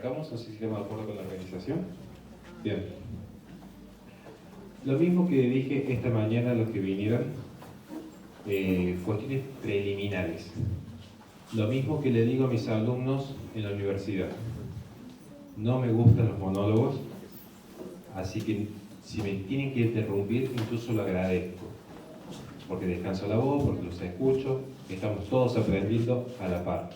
Arrancamos, no sé si estamos de acuerdo con la organización. Bien. Lo mismo que dije esta mañana a los que vinieron, cuestiones preliminares. Lo mismo que le digo a mis alumnos en la universidad. No me gustan los monólogos, así que si me tienen que interrumpir, incluso lo agradezco. Porque descanso la voz, porque los escucho, estamos todos aprendiendo a la par.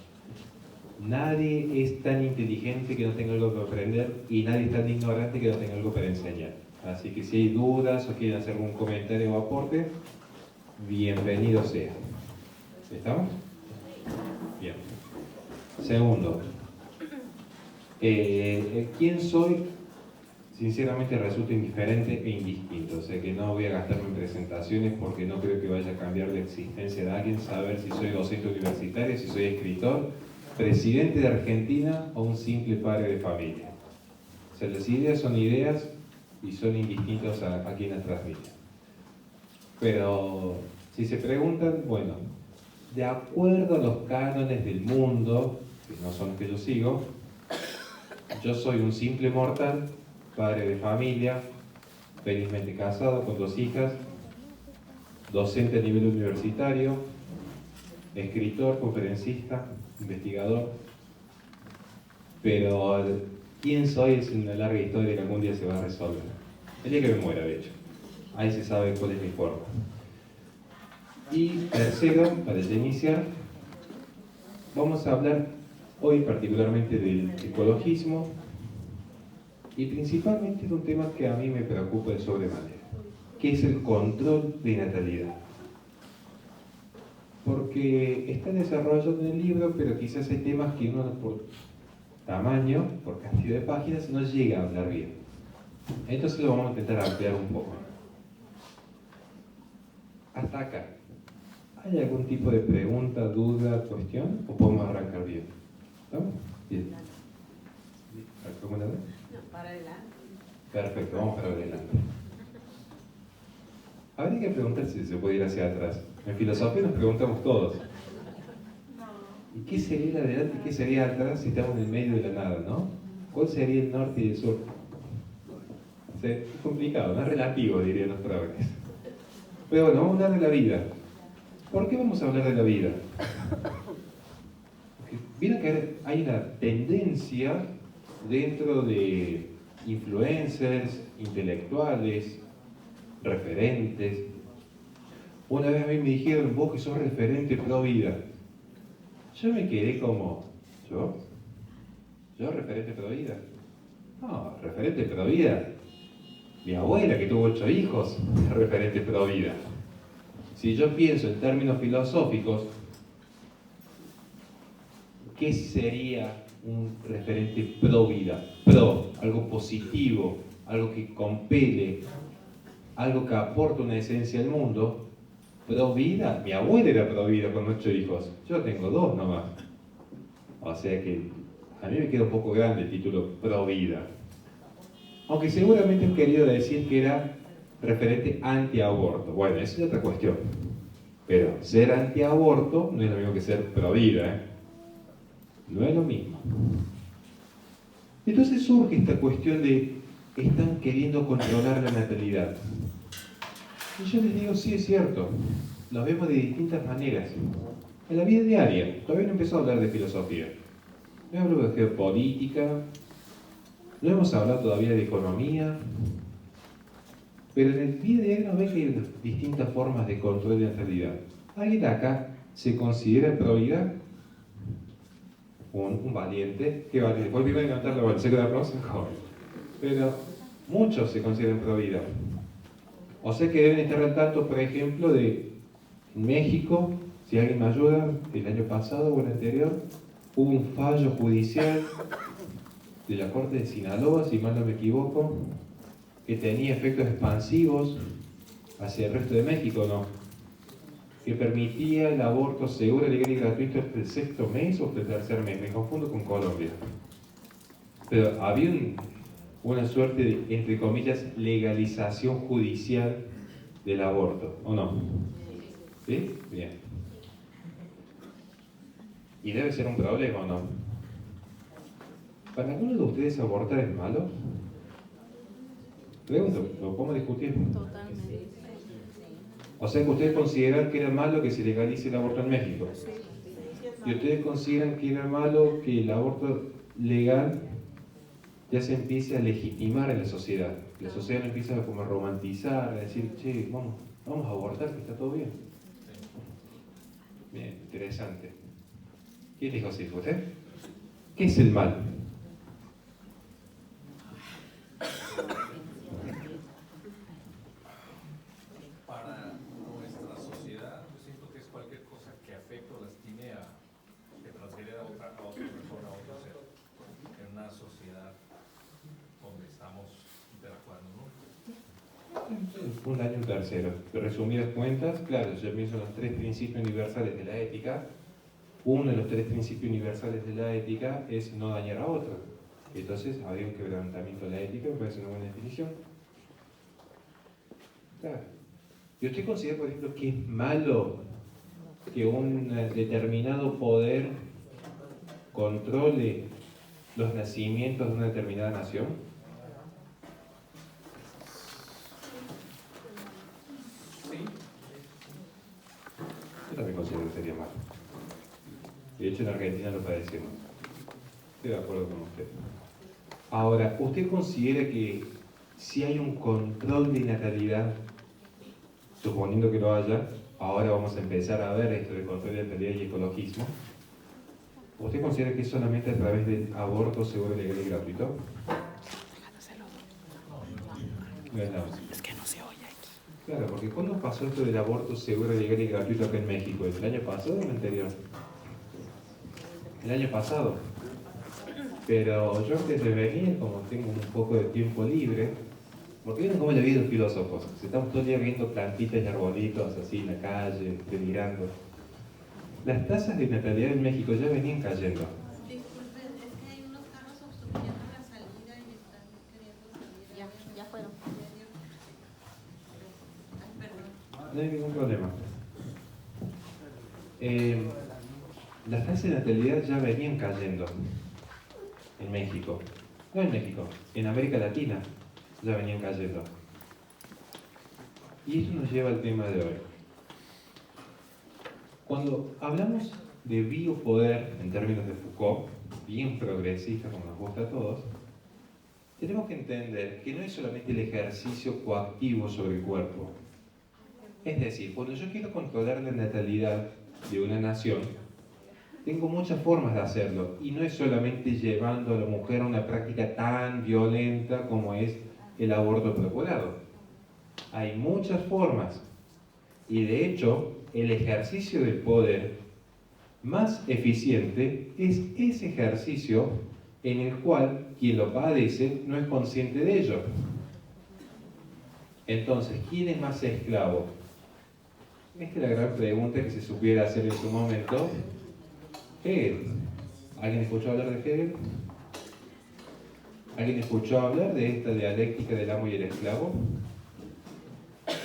Nadie es tan inteligente que no tenga algo que aprender y nadie es tan ignorante que no tenga algo para enseñar. Así que si hay dudas o quieren hacer algún comentario o aporte, bienvenido sea. ¿Estamos? Bien. Segundo, ¿quién soy? Sinceramente resulta indiferente e indistinto. O sea que no voy a gastarme en presentaciones porque no creo que vaya a cambiar la existencia de alguien, saber si soy docente universitario, si soy escritor, presidente de Argentina o un simple padre de familia. O sea, las ideas son ideas y son indistintos a quien las transmite. Pero si se preguntan, bueno, de acuerdo a los cánones del mundo, que no son los que yo sigo, yo soy un simple mortal, padre de familia, felizmente casado con 2 hijas, docente a nivel universitario, escritor, conferencista, investigador, pero quién soy es una larga historia que algún día se va a resolver. El día que me muera, de hecho. Ahí se sabe cuál es mi forma. Y tercero, para ya iniciar, vamos a hablar hoy particularmente del ecologismo y principalmente de un tema que a mí me preocupa de sobremanera, que es el control de natalidad. Porque está desarrollado en el libro, pero quizás hay temas que uno por tamaño, por cantidad de páginas, no llega a hablar bien. Entonces lo vamos a intentar ampliar un poco. Hasta acá. ¿Hay algún tipo de pregunta, duda, cuestión? ¿O podemos arrancar bien? ¿Estamos? Bien. ¿Cómo la ves? No, para adelante. Perfecto, vamos para adelante. Habría que preguntarse si se puede ir hacia atrás. En filosofía nos preguntamos todos. ¿Y qué sería el adelante y qué sería atrás si estamos en el medio de la nada, no? ¿Cuál sería el norte y el sur? O sea, es complicado, no es relativo, dirían los progres. Pero bueno, vamos a hablar de la vida. ¿Por qué vamos a hablar de la vida? Porque vieron que hay una tendencia dentro de influencers, intelectuales, referentes. Una vez a mí me dijeron, vos que sos referente pro vida. Yo me quedé como, ¿yo? ¿Yo referente pro vida? No, referente pro vida. Mi abuela que tuvo 8 hijos, es referente pro vida. Si yo pienso en términos filosóficos, ¿qué sería un referente pro vida? Pro, algo positivo, algo que compele, algo que aporta una esencia al mundo. Pro vida, mi abuela era pro vida con 8 hijos, yo tengo 2 nomás. O sea que a mí me queda un poco grande el título pro vida. Aunque seguramente he querido decir que era referente antiaborto. Bueno, esa es otra cuestión. Pero ser antiaborto no es lo mismo que ser pro vida, ¿eh? No es lo mismo. Entonces surge esta cuestión de están queriendo controlar la natalidad. Y yo les digo, sí es cierto, lo vemos de distintas maneras. En la vida diaria, todavía no empezó a hablar de filosofía. No hablo de geopolítica, no hemos hablado todavía de economía, pero en el día diario nos ve que hay distintas formas de control de natalidad. ¿Alguien de acá se considera pro vida? Un valiente, ¿qué valiente? Volví a levantar la mano, sé que la aplauso, joven. Pero muchos se consideran pro vida. O sea que deben estar al tanto, por ejemplo, de México, si alguien me ayuda, el año pasado o el anterior, hubo un fallo judicial de la Corte de Sinaloa, si mal no me equivoco, que tenía efectos expansivos hacia el resto de México, ¿no? Que permitía el aborto seguro, legal y gratuito hasta el 6º mes o hasta el 3er mes. Me confundo con Colombia. Pero había una suerte de, entre comillas, legalización judicial del aborto, ¿o no? ¿Sí? Bien. Y debe ser un problema, ¿o no? ¿Para alguno de ustedes abortar es malo? Pregunto, lo podemos discutir. Totalmente. O sea que ustedes consideran que era malo que se legalice el aborto en México. Y ustedes consideran que era malo que el aborto legal ya se empiece a legitimar en la sociedad. La sociedad no empieza como a romantizar, a decir, che, vamos a abortar, que está todo bien. Bien, interesante. ¿Quién dijo así? ¿Usted? ¿Qué es el mal? Para nuestra sociedad, yo siento que es cualquier cosa que afecte o lastime que transgrede a otra persona, a otro ser, en una sociedad donde estamos interactuando, ¿no? Un daño tercero. De resumidas cuentas, claro, yo pienso en los tres principios universales de la ética. Uno de los tres principios universales de la ética es no dañar a otro. Entonces, habría un quebrantamiento de la ética, me parece una buena definición. Claro. ¿Y usted considera, por ejemplo, que es malo que un determinado poder controle los nacimientos de una determinada nación? Sí. Yo también considero que sería malo. De hecho, en Argentina lo padecemos. Estoy de acuerdo con usted. Ahora, ¿usted considera que si hay un control de natalidad, suponiendo que lo haya, ahora vamos a empezar a ver esto de control de natalidad y ecologismo, ¿usted considera que es solamente a través del aborto seguro, legal y gratuito? No es nada. Es que no se oye aquí. Claro, porque ¿cuándo pasó esto del aborto seguro, legal y gratuito acá en México? ¿El año pasado o el anterior? El año pasado. Pero yo antes de venir, como tengo un poco de tiempo libre, porque miren cómo le vi los filósofos, estamos todo el día viendo plantitas y arbolitos así en la calle, delirando. Las tasas de natalidad en México ya venían cayendo. Disculpen, es que hay unos carros obstruyendo la salida y están queriendo salir. Ya fueron. Ay, perdón. No hay ningún problema. Las tasas de natalidad ya venían cayendo en México. No en México, en América Latina ya venían cayendo. Y eso nos lleva al tema de hoy. Cuando hablamos de biopoder en términos de Foucault, bien progresista como nos gusta a todos, tenemos que entender que no es solamente el ejercicio coactivo sobre el cuerpo. Es decir, cuando yo quiero controlar la natalidad de una nación, tengo muchas formas de hacerlo, y no es solamente llevando a la mujer a una práctica tan violenta como es el aborto procurado. Hay muchas formas, y de hecho, el ejercicio del poder más eficiente es ese ejercicio en el cual quien lo padece no es consciente de ello. Entonces, ¿quién es más esclavo? Esta es la gran pregunta que se supiera hacer en su momento. Hegel. ¿Alguien escuchó hablar de Hegel? ¿Alguien escuchó hablar de esta dialéctica del amo y el esclavo?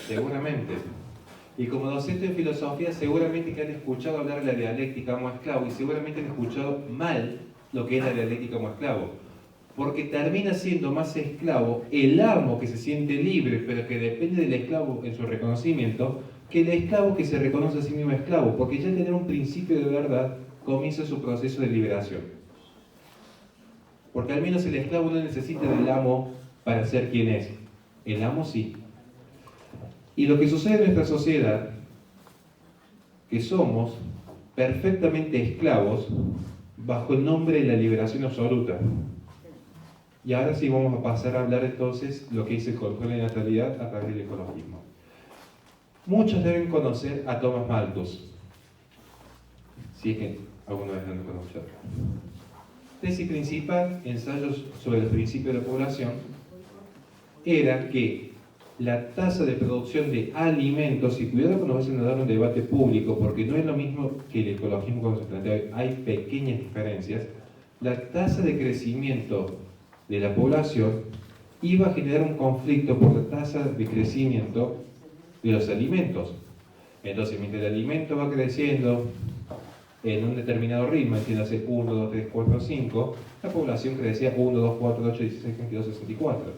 Seguramente. Y como docente de filosofía, seguramente que han escuchado hablar de la dialéctica amo-esclavo y seguramente han escuchado mal lo que es la dialéctica amo-esclavo. Porque termina siendo más esclavo el amo que se siente libre, pero que depende del esclavo en su reconocimiento, que el esclavo que se reconoce a sí mismo esclavo, porque ya tener un principio de verdad comienza su proceso de liberación. Porque al menos el esclavo no necesita del amo para ser quien es. El amo sí. Y lo que sucede en nuestra sociedad, que somos perfectamente esclavos bajo el nombre de la liberación absoluta. Y ahora sí vamos a pasar a hablar entonces lo que es el control de natalidad a través del ecologismo. Muchos deben conocer a Thomas Malthus, si es que alguna vez no lo conocieron. Tesis principal, ensayos sobre los principios de la población, era que la tasa de producción de alimentos, y cuidado cuando vayan a dar un debate público, porque no es lo mismo que el ecologismo cuando se plantea hoy, hay pequeñas diferencias, la tasa de crecimiento de la población iba a generar un conflicto por la tasa de crecimiento de los alimentos. Entonces, mientras el alimento va creciendo en un determinado ritmo, entiéndase 1, 2, 3, 4, 5, la población crecía 1, 2, 4, 8, 16, 22, 64.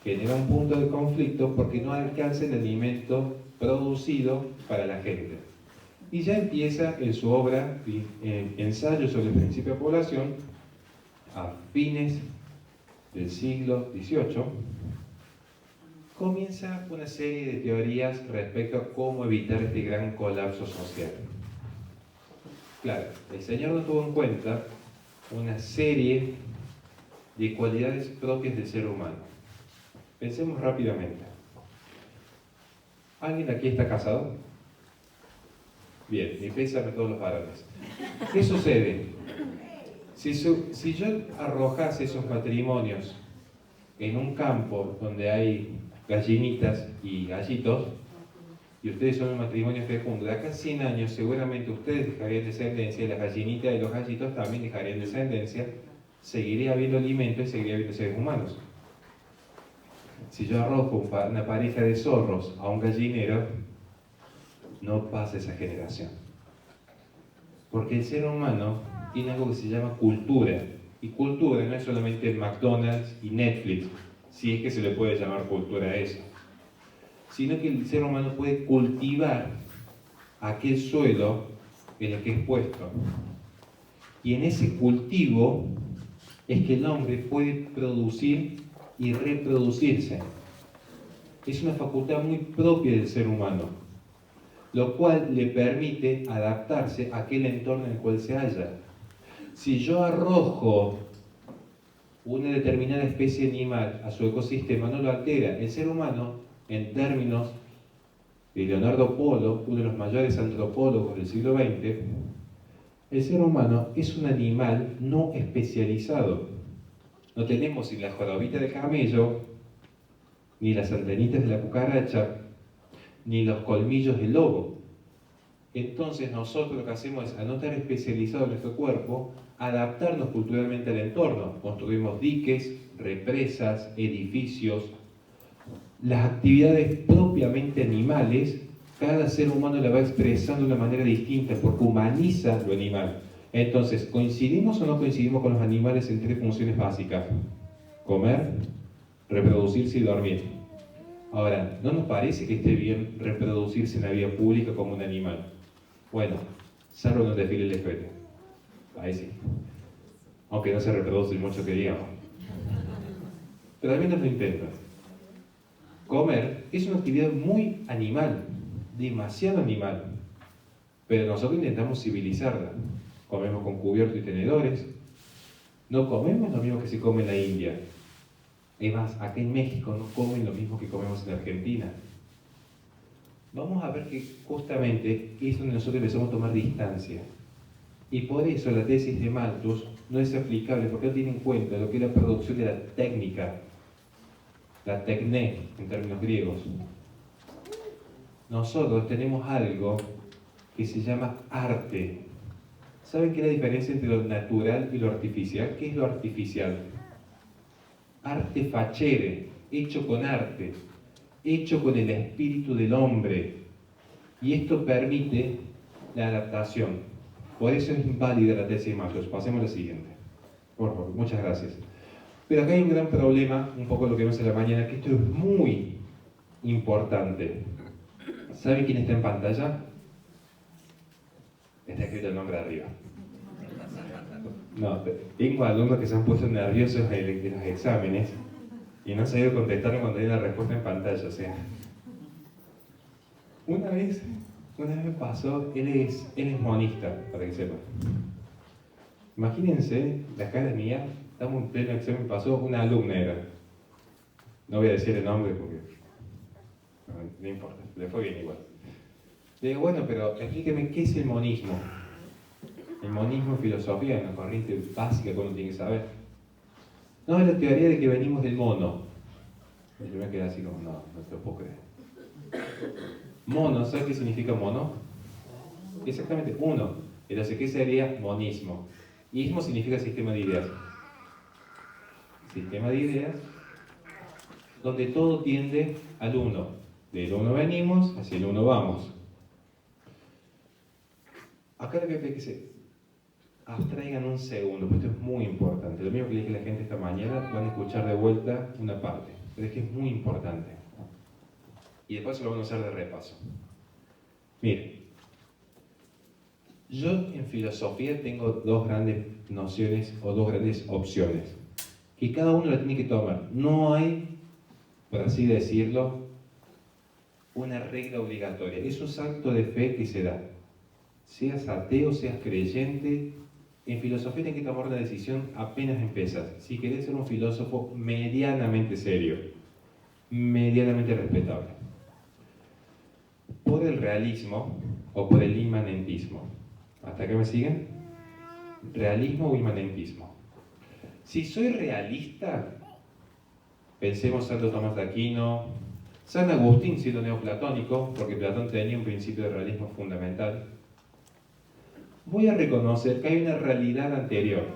Genera un punto de conflicto porque no alcanza el alimento producido para la gente. Y ya empieza en su obra, Ensayo sobre el principio de población, a fines del siglo XVIII, comienza una serie de teorías respecto a cómo evitar este gran colapso social. Claro, el señor no tuvo en cuenta una serie de cualidades propias del ser humano. Pensemos rápidamente. ¿Alguien aquí está casado? Bien, mi pésame a todos los varones. ¿Qué sucede? Si yo arrojase esos matrimonios en un campo donde hay gallinitas y gallitos, y ustedes son un matrimonio fecundo, de acá a 100 años seguramente ustedes dejarían descendencia y las gallinitas y los gallitos también dejarían descendencia, seguiría habiendo alimento y seguiría habiendo seres humanos. Si yo arrojo una pareja de zorros a un gallinero, no pasa esa generación. Porque el ser humano tiene algo que se llama cultura. Y cultura no es solamente McDonald's y Netflix, si es que se le puede llamar cultura a eso. Sino que el ser humano puede cultivar aquel suelo en el que es puesto. Y en ese cultivo es que el hombre puede producir y reproducirse. Es una facultad muy propia del ser humano, lo cual le permite adaptarse a aquel entorno en el cual se halla. Si yo arrojo una determinada especie animal a su ecosistema, no lo altera. El ser humano, en términos de Leonardo Polo, uno de los mayores antropólogos del siglo XX, el ser humano es un animal no especializado. No tenemos ni la jorobita de camello, ni las antenitas de la cucaracha, ni los colmillos del lobo. Entonces nosotros lo que hacemos es, al no estar especializado en nuestro cuerpo, adaptarnos culturalmente al entorno. Construimos diques, represas, edificios. Las actividades propiamente animales, cada ser humano la va expresando de una manera distinta porque humaniza lo animal. Entonces, ¿coincidimos o no coincidimos con los animales en 3 funciones básicas? Comer, reproducirse y dormir. Ahora, ¿no nos parece que esté bien reproducirse en la vía pública como un animal? Bueno, salvo en un desfile de feria. Ahí sí. Aunque no se reproduce mucho que digamos. Pero al menos lo intentas. Comer es una actividad muy animal, demasiado animal. Pero nosotros intentamos civilizarla. Comemos con cubierto y tenedores. No comemos lo mismo que se come en la India. Es más, acá en México no comen lo mismo que comemos en Argentina. Vamos a ver que justamente es donde nosotros empezamos a tomar distancia. Y por eso la tesis de Malthus no es aplicable, porque no tiene en cuenta lo que es la producción de la técnica, la tecné en términos griegos. Nosotros tenemos algo que se llama arte. ¿Saben qué es la diferencia entre lo natural y lo artificial? ¿Qué es lo artificial? Arte facere, hecho con arte, hecho con el espíritu del hombre. Y esto permite la adaptación. Por eso es inválida la tesis de Malthus. Pasemos a la siguiente. Por favor, muchas gracias. Pero acá hay un gran problema, un poco lo que vemos en la mañana, que esto es muy importante. ¿Saben quién está en pantalla? Está escrito el nombre arriba. No, tengo alumnos que se han puesto nerviosos en los exámenes y no han sabido contestar cuando hay la respuesta en pantalla. O sea, una vez me pasó, él es monista, para que sepan. Imagínense, la cara mía, estamos en pleno examen, pasó una alumna era. No voy a decir el nombre porque no importa, le fue bien igual. Le digo, bueno, pero explíqueme qué es el monismo. El monismo es filosofía, es una corriente básica que uno tiene que saber. No, es la teoría de que venimos del mono. Y yo me quedé así como, no te lo puedo creer. Mono, ¿sabes qué significa mono? Exactamente, uno. Entonces, ¿qué sería monismo? Ismo significa sistema de ideas. Sistema de ideas donde todo tiende al uno. Del uno venimos, hacia el uno vamos. Acá le voy a pedir que se abstraigan un segundo, porque esto es muy importante. Lo mismo que le dije a la gente esta mañana, van a escuchar de vuelta una parte, pero es que es muy importante. Y después lo van a usar de repaso. Miren, yo en filosofía tengo dos grandes nociones o dos grandes opciones, que cada uno la tiene que tomar. No hay, por así decirlo, una regla obligatoria. Es un salto de fe que se da. Seas ateo, seas creyente, en filosofía tienes que tomar una decisión apenas empiezas. Si querés ser un filósofo medianamente serio, medianamente respetable. Por el realismo o por el inmanentismo. ¿Hasta acá me siguen? Realismo o inmanentismo. Si soy realista, pensemos Santo Tomás de Aquino, San Agustín siendo neoplatónico, porque Platón tenía un principio de realismo fundamental. Voy a reconocer que hay una realidad anterior.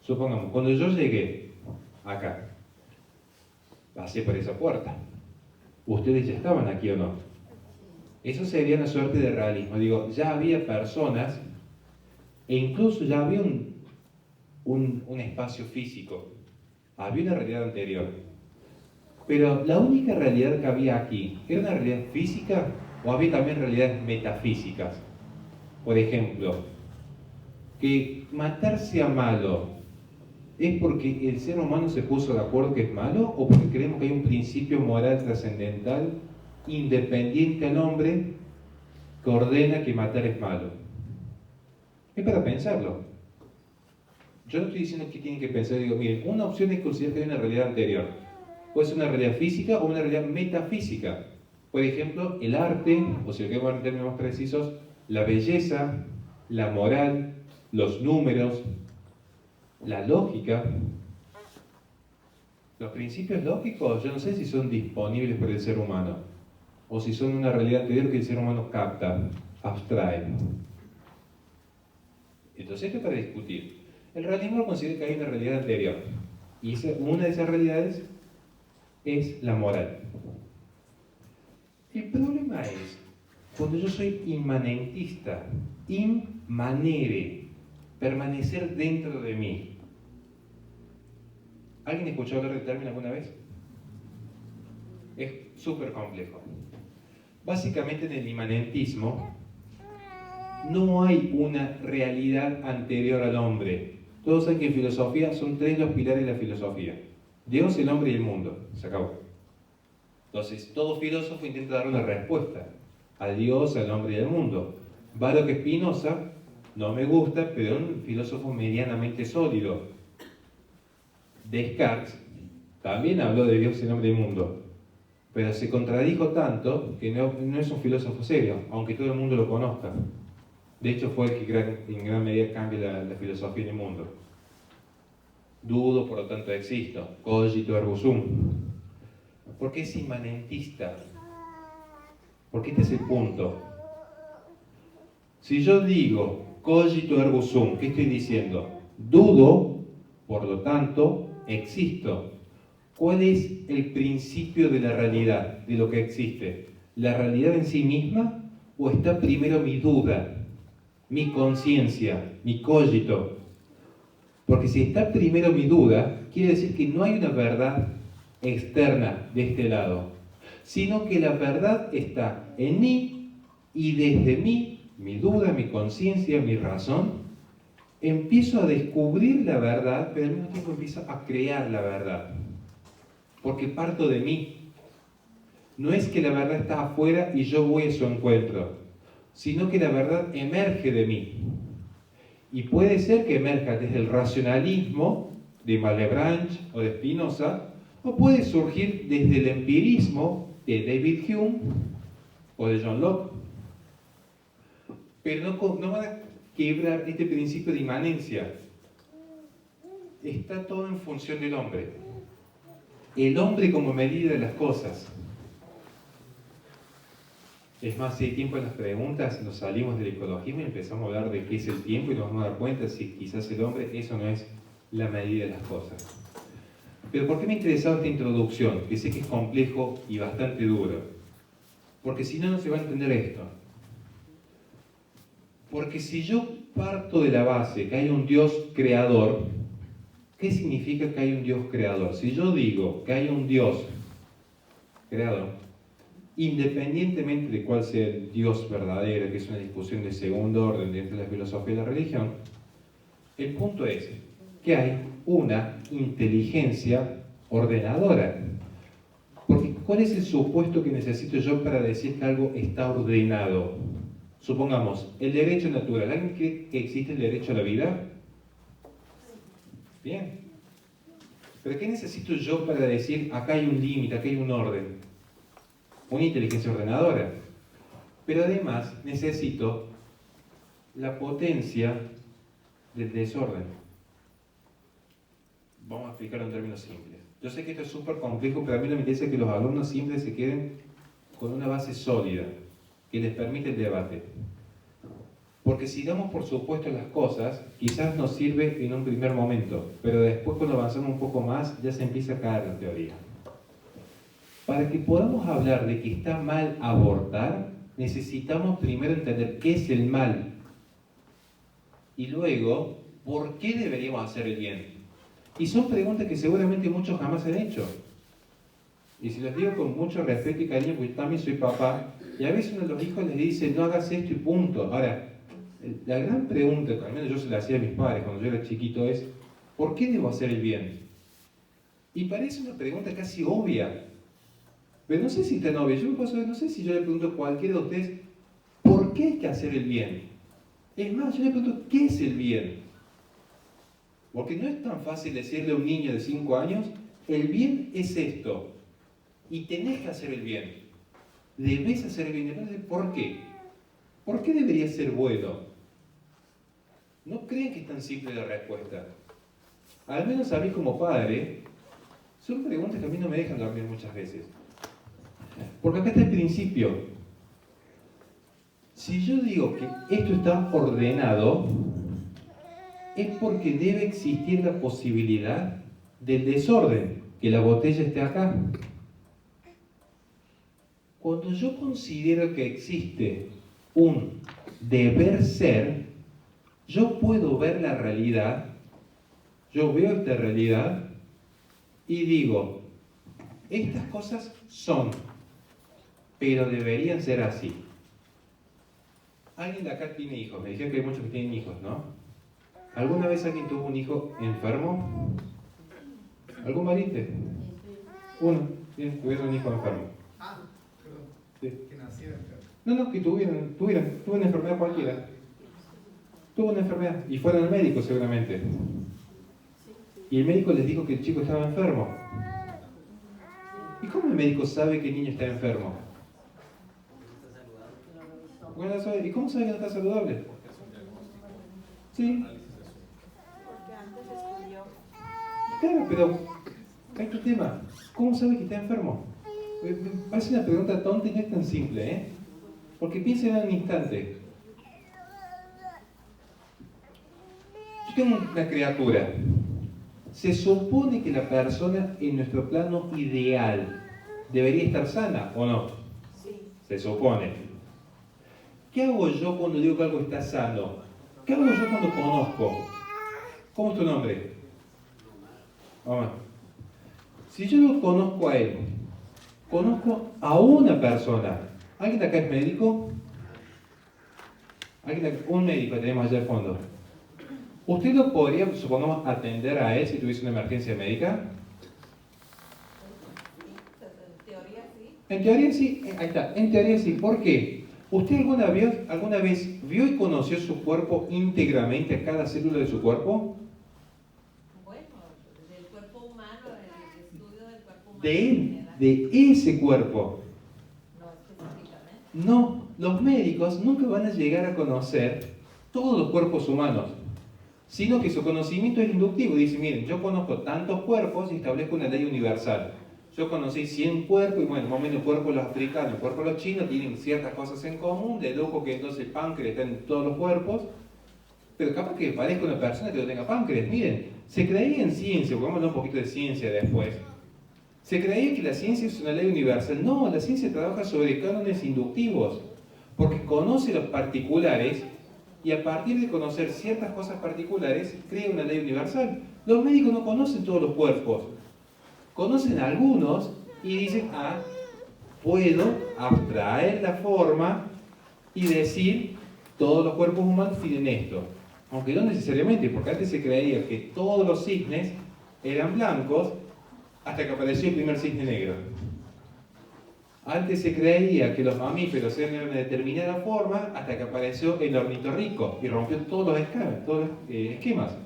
Supongamos, cuando yo llegué acá, pasé por esa puerta. ¿Ustedes ya estaban aquí o no? Eso sería una suerte de realismo. Digo, ya había personas e incluso ya había un espacio físico. Había una realidad anterior. Pero la única realidad que había aquí, ¿era una realidad física o había también realidades metafísicas? Por ejemplo, que matar sea malo, ¿es porque el ser humano se puso de acuerdo que es malo o porque creemos que hay un principio moral trascendental independiente al hombre que ordena que matar es malo? Es para pensarlo. Yo no estoy diciendo que tienen que pensar, digo, miren, una opción es considerar que hay una realidad anterior. Puede ser una realidad física o una realidad metafísica. Por ejemplo, el arte, o si lo queremos en términos más precisos, la belleza, la moral, los números, la lógica. Los principios lógicos, yo no sé si son disponibles para el ser humano, o si son una realidad anterior que el ser humano capta, abstrae. Entonces esto es para discutir. El realismo considera que hay una realidad anterior, y una de esas realidades es la moral. El problema es cuando yo soy inmanentista, inmanere, permanecer dentro de mí. ¿Alguien escuchó hablar del término alguna vez? Es súper complejo. Básicamente en el inmanentismo no hay una realidad anterior al hombre. Todos saben que en filosofía son tres los pilares de la filosofía: Dios, el hombre y el mundo. Se acabó. Entonces, todo filósofo intenta dar una respuesta a Dios, al hombre y al mundo. Baruch Spinoza, no me gusta, pero es un filósofo medianamente sólido. Descartes también habló de Dios, el hombre y el mundo, pero se contradijo tanto que no es un filósofo serio, aunque todo el mundo lo conozca. De hecho, fue el que en gran medida cambia la filosofía en el mundo. Dudo, por lo tanto existo. Cogito ergo sum. ¿Por qué es inmanentista? Porque este es el punto. Si yo digo cogito ergo sum, ¿qué estoy diciendo? Dudo, por lo tanto, existo. ¿Cuál es el principio de la realidad, de lo que existe? ¿La realidad en sí misma o está primero mi duda, mi conciencia, mi cogito? Porque si está primero mi duda, quiere decir que no hay una verdad externa de este lado, sino que la verdad está en mí y desde mí, mi duda, mi conciencia, mi razón, empiezo a descubrir la verdad, pero al mismo tiempo empiezo a crear la verdad. Porque parto de mí. No es que la verdad está afuera y yo voy a su encuentro, sino que la verdad emerge de mí. Y puede ser que emerja desde el racionalismo de Malebranche o de Spinoza, o puede surgir desde el empirismo de David Hume o de John Locke. Pero no van a quebrar este principio de inmanencia. Está todo en función del hombre. El hombre como medida de las cosas. Es más, si hay tiempo en las preguntas, nos salimos del ecologismo y empezamos a hablar de qué es el tiempo y nos vamos a dar cuenta si quizás el hombre, eso no es la medida de las cosas. Pero ¿por qué me ha interesado esta introducción? Que sé que es complejo y bastante duro. Porque si no, no se va a entender esto. Porque si yo parto de la base que hay un Dios creador, ¿qué significa que hay un Dios creador? Si yo digo que hay un Dios creador, independientemente de cuál sea el Dios verdadero, que es una discusión de segundo orden dentro de la filosofía y la religión, el punto es que hay una inteligencia ordenadora. Porque ¿cuál es el supuesto que necesito yo para decir que algo está ordenado? Supongamos, el derecho natural. ¿Alguien cree que existe el derecho a la vida? Bien. ¿Pero qué necesito yo para decir acá hay un límite, acá hay un orden? Una inteligencia ordenadora. Pero además necesito la potencia del desorden. Vamos a explicarlo en términos simples. Yo sé que esto es súper complejo, pero a mí me interesa que los alumnos siempre se queden con una base sólida que les permite el debate. Porque si damos por supuesto las cosas, quizás nos sirve en un primer momento, pero después cuando avanzamos un poco más ya se empieza a caer la teoría. Para que podamos hablar de que está mal abortar, necesitamos primero entender qué es el mal y luego por qué deberíamos hacer el bien. Y son preguntas que seguramente muchos jamás han hecho. Y si los digo con mucho respeto y cariño, porque también soy papá, y a veces uno de los hijos les dice, no hagas esto y punto. Ahora, la gran pregunta, que al menos yo se la hacía a mis padres cuando yo era chiquito, es, ¿por qué debo hacer el bien? Y parece una pregunta casi obvia, pero no sé si tan obvia. Yo me paso, no sé si yo le pregunto a cualquiera de ustedes, ¿por qué hay que hacer el bien? Es más, yo le pregunto, ¿qué es el bien? Porque no es tan fácil decirle a un niño de 5 años, el bien es esto, y tenés que hacer el bien. Debes hacer el bien. ¿Por qué? ¿Por qué debería ser bueno? No creen que es tan simple la respuesta. Al menos a mí como padre, son preguntas que a mí no me dejan dormir muchas veces. Porque acá está el principio. Si yo digo que esto está ordenado, es porque debe existir la posibilidad del desorden, que la botella esté acá. Cuando yo considero que existe un deber ser, yo puedo ver la realidad, yo veo esta realidad y digo, estas cosas son, pero deberían ser así. ¿Alguien de acá tiene hijos? Me dijeron que hay muchos que tienen hijos, ¿no? ¿Alguna vez alguien tuvo un hijo enfermo? ¿Algún valiente? Uno. Bien, tuvieron un hijo enfermo. Perdón. Sí. Que naciera enfermo. No, que tuvo una enfermedad cualquiera. Tuvo una enfermedad y fueron al médico seguramente. Y el médico les dijo que el chico estaba enfermo. ¿Y cómo el médico sabe que el niño está enfermo? Bueno, ¿y cómo sabe que no está saludable? Porque es un diagnóstico, Sí, análisis de su Porque antes estudió. claro, pero hay otro tema. ¿Cómo sabe que está enfermo? Me parece una pregunta tonta y no es tan simple, ¿eh? Porque piensen en un instante. Yo tengo una criatura. Se supone que la persona en nuestro plano ideal debería estar sana, ¿o no? Sí. Se supone. ¿Qué hago yo cuando digo que algo está sano? ¿Qué hago yo cuando conozco? ¿Cómo es tu nombre? Omar. Si yo lo conozco a él, conozco a una persona. ¿Alguien de acá es médico? Un médico tenemos allá al fondo. ¿Usted lo podría, supongamos, atender a él si tuviese una emergencia médica? En teoría sí. En teoría sí, ahí está, en teoría sí. ¿Por qué? ¿Usted alguna vez vio y conoció su cuerpo íntegramente, a cada célula de su cuerpo? Bueno, del cuerpo humano, el estudio del cuerpo humano. De en él, general. de ese cuerpo. No específicamente. No, los médicos nunca van a llegar a conocer todos los cuerpos humanos, sino que su conocimiento es inductivo. Dice, miren, yo conozco tantos cuerpos y establezco una ley universal. Yo conocí 100 cuerpos y bueno, más o menos el cuerpo de los africanos, el cuerpo de los chinos tienen ciertas cosas en común, deduzco que entonces el páncreas está en todos los cuerpos, pero capaz que parezca una persona que no tenga páncreas. Miren, se creía en ciencia, vamos a hablar un poquito de ciencia después. Se creía que la ciencia es una ley universal. No, la ciencia trabaja sobre cánones inductivos, porque conoce los particulares y a partir de conocer ciertas cosas particulares, crea una ley universal. Los médicos no conocen todos los cuerpos, conocen algunos y dicen, ah, puedo abstraer la forma y decir, todos los cuerpos humanos tienen esto. Aunque no necesariamente, porque antes se creía que todos los cisnes eran blancos hasta que apareció el primer cisne negro. Antes se creía que los mamíferos eran de una determinada forma hasta que apareció el ornitorrinco y rompió todos los esquemas.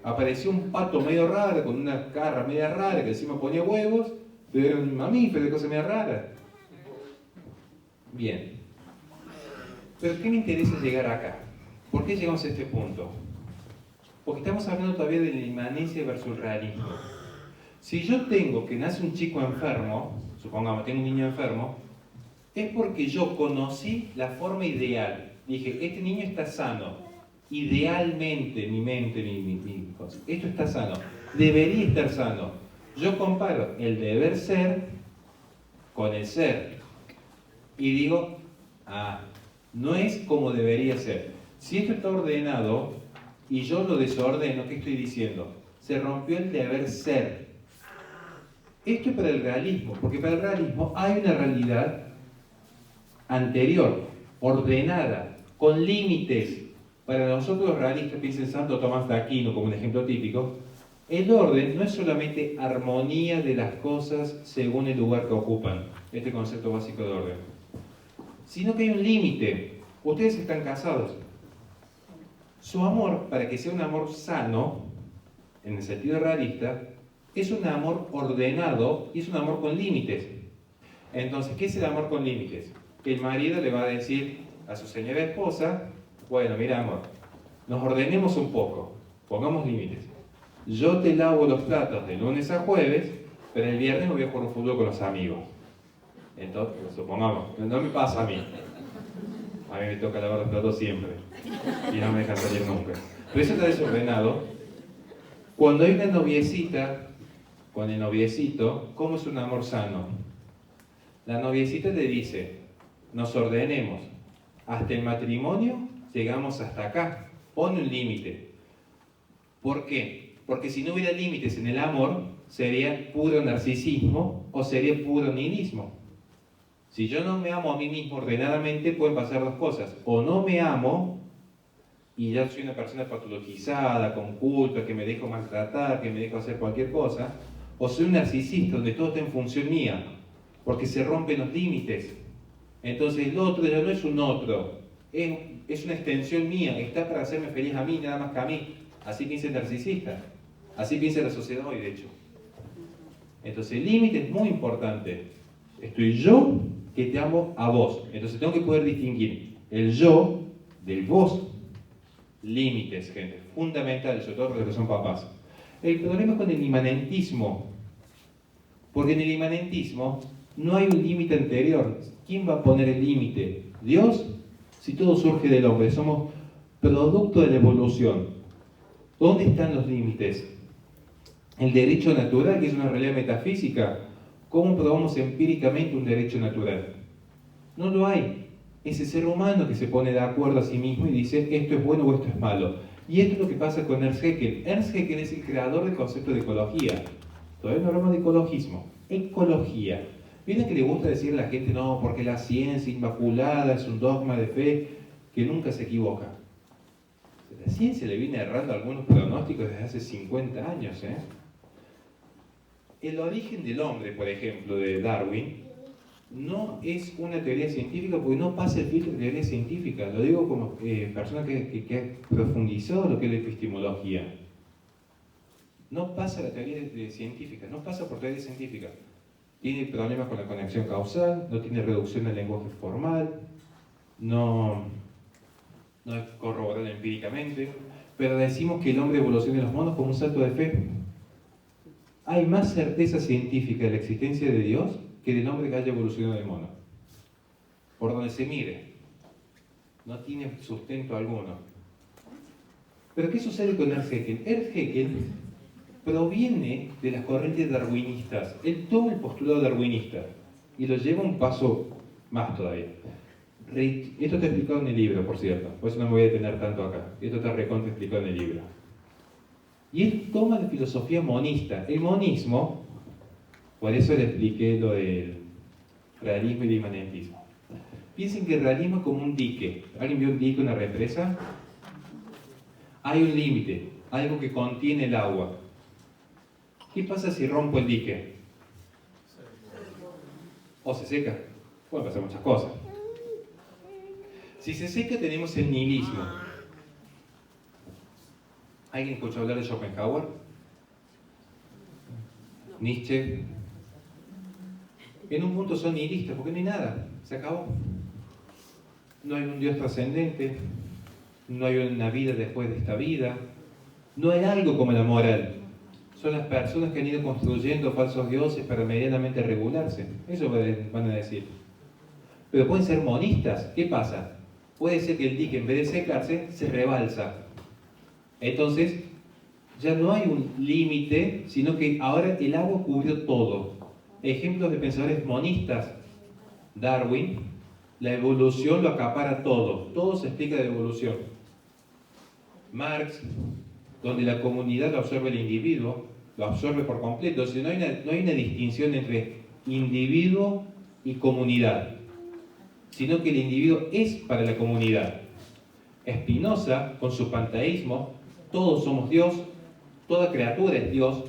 Apareció un pato medio raro, con una garra media rara, que encima ponía huevos, pero era un mamífero, de cosas medio raras. Bien. Pero ¿qué me interesa llegar acá? ¿Por qué llegamos a este punto? Porque estamos hablando todavía de la inmanencia versus el realismo. Si yo tengo que nace un chico enfermo, supongamos, tengo un niño enfermo, es porque yo conocí la forma ideal. Dije, este niño está sano. Idealmente, mi mente, mi cosa. Esto está sano. Debería estar sano. Yo comparo el deber ser con el ser. Y digo, ah, no es como debería ser. Si esto está ordenado y yo lo desordeno, ¿qué estoy diciendo? Se rompió el deber ser. Esto es para el realismo, porque para el realismo hay una realidad anterior, ordenada, con límites. Para nosotros los realistas, piensen Santo Tomás de Aquino como un ejemplo típico, el orden no es solamente armonía de las cosas según el lugar que ocupan, este concepto básico de orden, sino que hay un límite. Ustedes están casados. Su amor, para que sea un amor sano, en el sentido realista, es un amor ordenado y es un amor con límites. Entonces, ¿qué es el amor con límites? El marido le va a decir a su señora esposa, bueno, mira amor, nos ordenemos un poco, pongamos límites. Yo te lavo los platos de lunes a jueves, pero el viernes me voy a jugar un fútbol con los amigos. Entonces, supongamos, no me pasa a mí. A mí me toca lavar los platos siempre y no me dejan salir nunca. Pero eso está desordenado. Cuando hay una noviecita con el noviecito, ¿cómo es un amor sano? La noviecita le dice, nos ordenemos. Hasta el matrimonio llegamos hasta acá. Pone un límite. ¿Por qué? Porque si no hubiera límites en el amor, sería puro narcisismo o sería puro nihilismo. Si yo no me amo a mí mismo ordenadamente, pueden pasar dos cosas. O no me amo y ya soy una persona patologizada, con culpa, que me dejo maltratar, que me dejo hacer cualquier cosa. O soy un narcisista donde todo está en función mía, porque se rompen los límites. Entonces el otro ya no es un otro, es una extensión mía, está para hacerme feliz a mí, nada más que a mí. Así piensa el narcisista, así piensa la sociedad hoy, de hecho. Entonces el límite es muy importante. Estoy yo que te amo a vos. Entonces tengo que poder distinguir el yo del vos. Límites, gente, fundamentales, sobre todo para los que son papás. El problema es con el inmanentismo, porque en el inmanentismo no hay un límite anterior. ¿Quién va a poner el límite? ¿Dios? Si todo surge del hombre, somos producto de la evolución. ¿Dónde están los límites? El derecho natural, que es una realidad metafísica. ¿Cómo probamos empíricamente un derecho natural? No lo hay. Es el ser humano que se pone de acuerdo a sí mismo y dice esto es bueno o esto es malo. Y esto es lo que pasa con Ernst Haeckel. Ernst Haeckel es el creador del concepto de ecología. Todavía no hablamos de ecologismo. Ecología. ¿Vieron que le gusta decir a la gente no, porque la ciencia inmaculada es un dogma de fe que nunca se equivoca? La ciencia le viene errando algunos pronósticos desde hace 50 años. El origen del hombre, por ejemplo, de Darwin, no es una teoría científica porque no pasa el filtro de teoría científica. Lo digo como persona que ha profundizado lo que es la epistemología. No pasa la teoría científica, no pasa por teoría científica. Tiene problemas con la conexión causal, no tiene reducción del lenguaje formal, no es corroborado empíricamente, pero decimos que el hombre evoluciona en los monos como un salto de fe. Hay más certeza científica de la existencia de Dios que del hombre que haya evolucionado de mono. Por donde se mire. No tiene sustento alguno. Pero ¿qué sucede con Ernst Haeckel? Ernst Haeckel proviene de las corrientes darwinistas. Él toma el postulado darwinista y lo lleva un paso más todavía. Esto está explicado en el libro, por cierto, por eso no me voy a detener tanto acá. Esto está recontra explicado en el libro. Y él toma la filosofía monista. El monismo, por eso le expliqué lo del realismo y el inmanentismo. Piensen que el realismo es como un dique. ¿Alguien vio un dique, una represa? Hay un límite, algo que contiene el agua. ¿Qué pasa si rompo el dique? ¿O se seca? Pueden pasar muchas cosas. Si se seca tenemos el nihilismo. ¿Alguien escuchó hablar de Schopenhauer? Nietzsche. En un punto son nihilistas porque no hay nada, se acabó. No hay un Dios trascendente, no hay una vida después de esta vida, no hay algo como la moral. Son las personas que han ido construyendo falsos dioses para medianamente regularse. Eso van a decir. Pero pueden ser monistas. ¿Qué pasa? Puede ser que el dique, en vez de secarse, se rebalsa. Entonces, ya no hay un límite, sino que ahora el agua cubrió todo. Ejemplos de pensadores monistas. Darwin, la evolución lo acapara todo. Todo se explica de evolución. Marx, donde la comunidad lo absorbe el individuo, lo absorbe por completo. O sea, no hay una distinción entre individuo y comunidad, sino que el individuo es para la comunidad. Spinoza, con su panteísmo, todos somos Dios, toda criatura es Dios,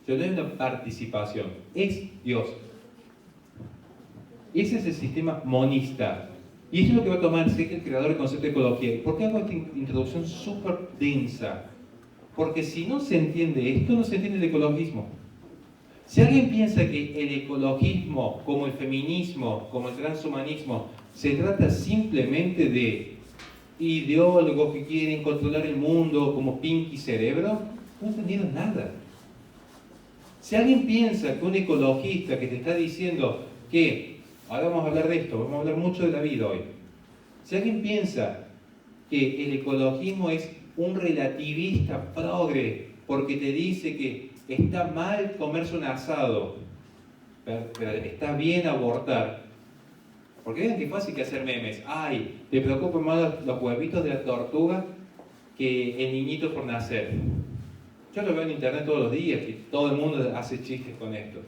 pero no hay una participación, es Dios. Ese es el sistema monista. Y eso es lo que va a tomar el creador del concepto de ecología. ¿Por qué hago esta introducción súper densa? Porque si no se entiende esto, no se entiende el ecologismo. Si alguien piensa que el ecologismo, como el feminismo, como el transhumanismo, se trata simplemente de ideólogos que quieren controlar el mundo como Pinky Cerebro, no entendieron nada. Si alguien piensa que un ecologista que te está diciendo que, ahora vamos a hablar de esto, vamos a hablar mucho de la vida hoy. Si alguien piensa que el ecologismo es un relativista progre porque te dice que está mal comerse un asado, pero está bien abortar. Porque vean qué fácil que hacer memes. Ay, te preocupan más los huevitos de la tortuga que el niñito por nacer. Yo lo veo en internet todos los días, que todo el mundo hace chistes con esto.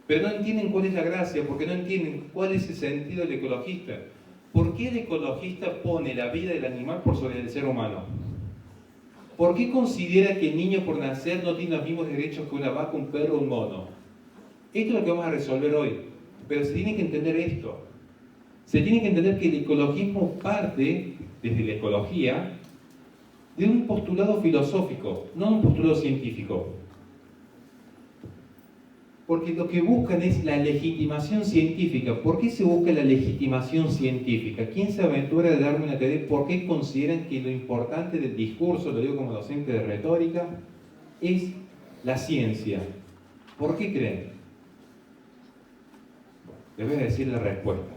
Pero no entienden cuál es la gracia, porque no entienden cuál es el sentido del ecologista. ¿Por qué el ecologista pone la vida del animal por sobre el ser humano? ¿Por qué considera que el niño por nacer no tiene los mismos derechos que una vaca, un perro o un mono? Esto es lo que vamos a resolver hoy. Pero se tiene que entender esto. Se tiene que entender que el ecologismo parte, desde la ecología, de un postulado filosófico, no un postulado científico. Porque lo que buscan es la legitimación científica. ¿Por qué se busca la legitimación científica? ¿Quién se aventura de darme una teoría? ¿Por qué consideran que lo importante del discurso, lo digo como docente de retórica, es la ciencia? ¿Por qué creen? Les voy a decir la respuesta,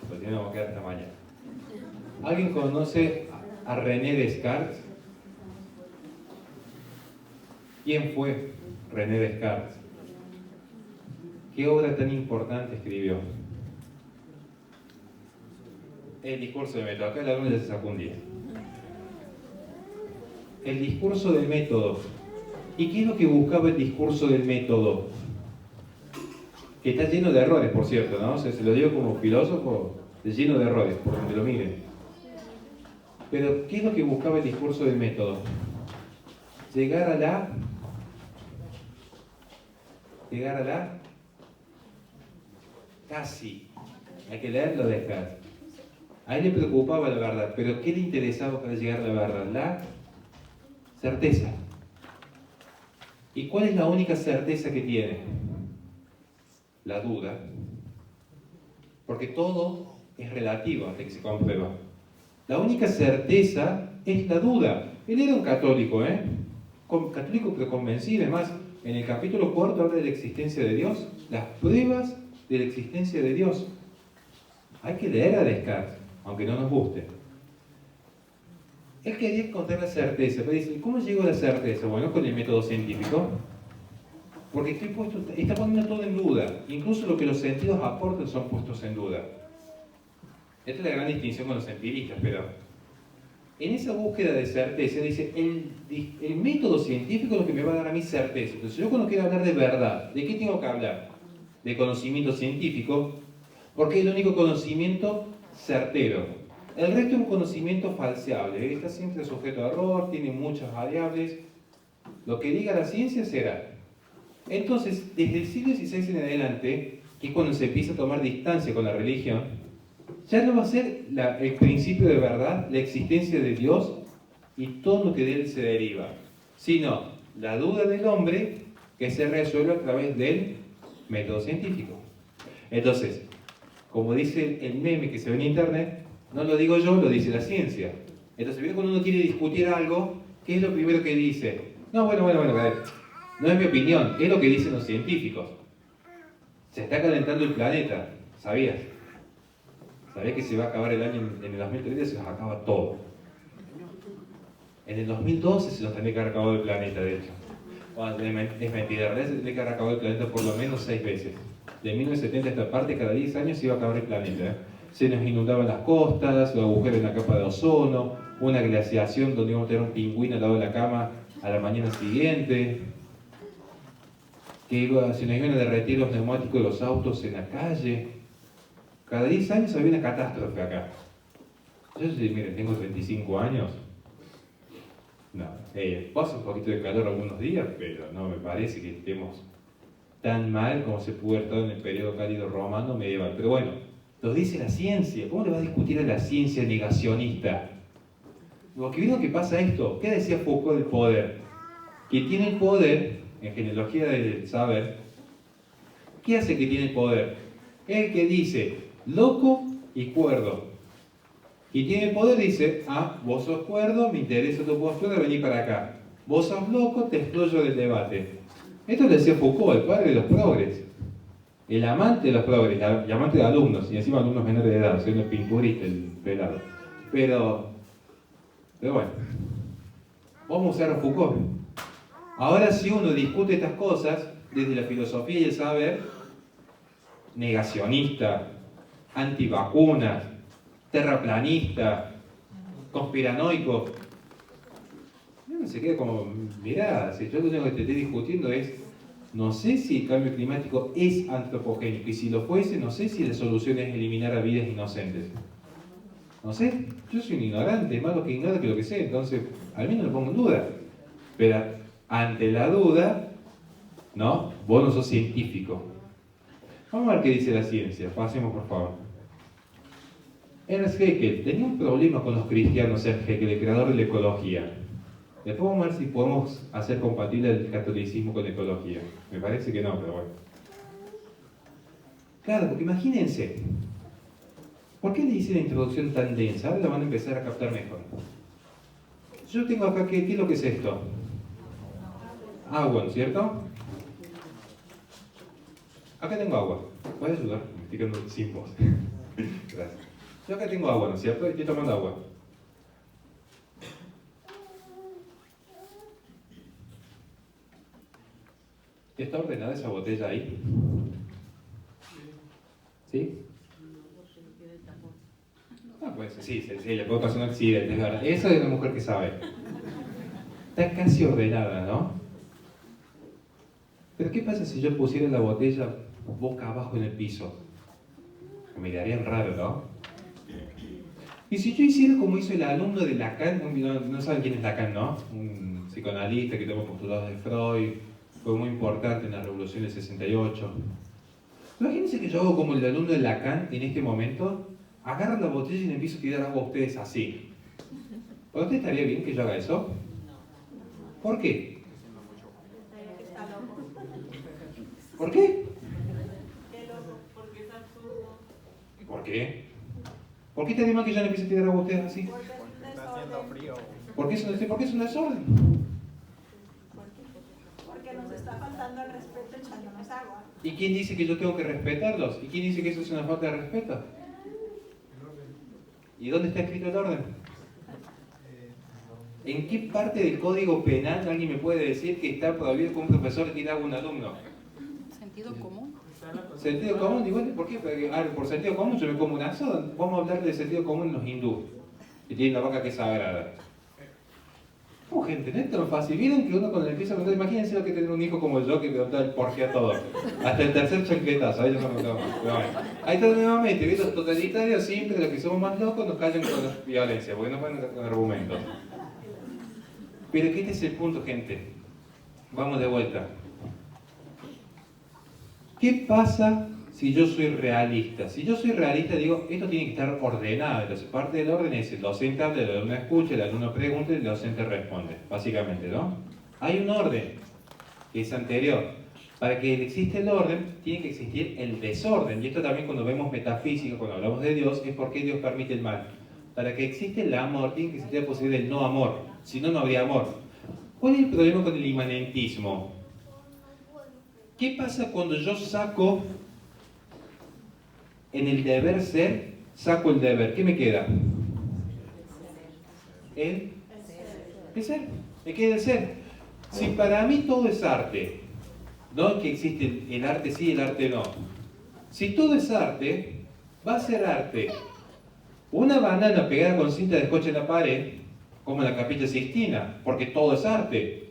porque tenemos que quedar hasta mañana. ¿Alguien conoce a René Descartes? ¿Quién fue René Descartes? ¿Qué obra tan importante escribió? El discurso del método. Acá el alumno ya se sacó un 10. El discurso del método. ¿Y qué es lo que buscaba el discurso del método? Que está lleno de errores, por cierto, ¿no? O sea, se lo digo como filósofo, está lleno de errores, por donde lo miren. Pero, ¿qué es lo que buscaba el discurso del método? Llegar a la casi. Hay que leerlo de Descartes. A él le preocupaba la verdad, pero ¿qué le interesaba para llegar a la verdad? La certeza. ¿Y cuál es la única certeza que tiene? La duda. Porque todo es relativo hasta que se comprueba. La única certeza es la duda. Él era un católico, católico pero convencido. Además, en el capítulo 4 habla de la existencia de Dios, las pruebas de la existencia de Dios. Hay que leer a Descartes, aunque no nos guste. Él quería encontrar la certeza, pero dice, ¿cómo llegó a la certeza? Bueno, con el método científico. Porque está poniendo todo en duda. Incluso lo que los sentidos aportan son puestos en duda. Esta es la gran distinción con los empiristas, pero en esa búsqueda de certeza dice, el método científico es lo que me va a dar a mí certeza. Entonces yo cuando quiero hablar de verdad, ¿de qué tengo que hablar? De conocimiento científico, porque es el único conocimiento certero. El resto es un conocimiento falseable, está siempre sujeto a error, tiene muchas variables. Lo que diga la ciencia será. Entonces, desde el siglo XVI en adelante, que es cuando se empieza a tomar distancia con la religión, ya no va a ser el principio de verdad, la existencia de Dios y todo lo que de él se deriva, sino la duda del hombre que se resuelve a través del método científico. Entonces, como dice el meme que se ve en internet, no lo digo yo, lo dice la ciencia. Entonces, cuando uno quiere discutir algo, ¿qué es lo primero que dice? No, bueno, a ver, no es mi opinión, es lo que dicen los científicos. Se está calentando el planeta, ¿sabías? ¿Sabías que se va a acabar el año en el 2030? Se nos acaba todo. En el 2012 se nos tendría que haber acabado el planeta, de hecho. Bueno, es mentira, en realidad se tendría que haber acabado el planeta por lo menos 6 veces. De 1970 a esta parte, cada 10 años se iba a acabar el planeta. Se nos inundaban las costas, los agujeros en la capa de ozono, una glaciación donde íbamos a tener un pingüino al lado de la cama a la mañana siguiente, que se nos iban a derretir los neumáticos de los autos en la calle. Cada 10 años había una catástrofe acá. Yo sí, miren, tengo 35 años. No, pasa un poquito de calor algunos días, pero no me parece que estemos tan mal como se pudo haber estado en el periodo cálido romano medieval. Pero bueno, lo dice la ciencia. ¿Cómo le va a discutir a la ciencia negacionista? Porque vieron que pasa esto. ¿Qué decía Foucault del poder? Que tiene el poder, en genealogía del saber, ¿qué hace que tiene el poder? Es el que dice loco y cuerdo. Y tiene el poder, dice, vos sos cuerdo, me interesa tu postura, vení para acá. Vos sos loco, te excluyo del debate. Esto lo decía Foucault, el padre de los progres. El amante de los progres, el amante de alumnos, y encima alumnos menores de edad, soy un pinturista, el pelado. Pero bueno, vamos a usar a Foucault. Ahora si uno discute estas cosas desde la filosofía y el saber, negacionista, antivacunas, terraplanista, conspiranoico, uno se queda como, mirá, si yo lo único que te estoy discutiendo es, no sé si el cambio climático es antropogénico, y si lo fuese, no sé si la solución es eliminar a vidas inocentes. No sé, yo soy un ignorante, más lo que ignoro que lo que sé, entonces al menos lo pongo en duda. Pero ante la duda, ¿no? Vos no sos científico. Vamos a ver qué dice la ciencia, pasemos por favor. Ernst Haeckel tenía un problema con los cristianos, Ernst Haeckel, el creador de la ecología. Después vamos a ver si podemos hacer compatible el catolicismo con la ecología. Me parece que no, pero bueno. Claro, porque imagínense, ¿por qué le hice la introducción tan densa? Ahora la van a empezar a captar mejor. Yo tengo acá, ¿qué es lo que es esto? Agua, ¿no es cierto? Acá tengo agua. ¿Puedes ayudar? Me estoy quedando sin voz. Gracias. Yo acá tengo agua, ¿no es cierto? Estoy tomando agua. ¿Está ordenada esa botella ahí? ¿Sí? Pues sí, le puede pasar un accidente, es verdad. Esa es una mujer que sabe. Está casi ordenada, ¿no? Pero ¿qué pasa si yo pusiera la botella boca abajo en el piso? Me mirarían raro, ¿no? Y si yo hiciera como hizo el alumno de Lacan, no saben quién es Lacan, ¿no? Un psicoanalista que tomó postulados de Freud, fue muy importante en la Revolución del 68. Imagínense que yo hago como el alumno de Lacan en este momento, agarro la botella y le empiezo a tirar agua a ustedes así. ¿Para usted estaría bien que yo haga eso? ¿Por qué? Está loco. ¿Por qué? Qué loco, porque es absurdo. ¿Por qué? ¿Por qué estaría mal que yo le empiece a tirar agua a ustedes así? Porque es un desorden. ¿Por qué es un desorden? Porque nos está faltando el respeto echándonos agua. ¿Y quién dice que yo tengo que respetarlos? ¿Y quién dice que eso es una falta de respeto? ¿Y dónde está escrito el orden? ¿En qué parte del código penal alguien me puede decir que está prohibido que un profesor le tire agua a un alumno? Sentido común. Sentido común, igual, ¿por qué? Porque, por sentido común yo me como un asado. Vamos a hablar de sentido común en los hindúes, que tienen la vaca que es sagrada. ¿Cómo, gente? ¿No es tan fácil? Vieron que uno cuando le empieza a contar, imagínense lo que tener un hijo como yo que preguntaba el por qué a todo. Hasta el tercer chancletazo, ahí yo me preguntaba más. Pero bueno, ahí está nuevamente, ¿ves? Los totalitarios siempre, los que somos más locos, nos callan con la violencia, porque no pueden con argumentos. Pero que este es el punto, gente. Vamos de vuelta. ¿Qué pasa si yo soy realista? Si yo soy realista, digo, esto tiene que estar ordenado. Entonces, parte del orden es el docente habla, el alumno escucha, el alumno pregunta y el docente responde. Básicamente, ¿no? Hay un orden que es anterior. Para que exista el orden, tiene que existir el desorden. Y esto también cuando vemos metafísica, cuando hablamos de Dios, es porque Dios permite el mal. Para que exista el amor, tiene que existir la posibilidad del no amor. Si no, no habría amor. ¿Cuál es el problema con el inmanentismo? ¿Qué pasa cuando yo saco en el deber ser, saco el deber? ¿Qué me queda? El ser. Me queda el ser. Si para mí todo es arte, no que existe el arte sí, el arte no. Si todo es arte, va a ser arte. Una banana pegada con cinta de scotch en la pared, como en la Capilla Sixtina, porque todo es arte.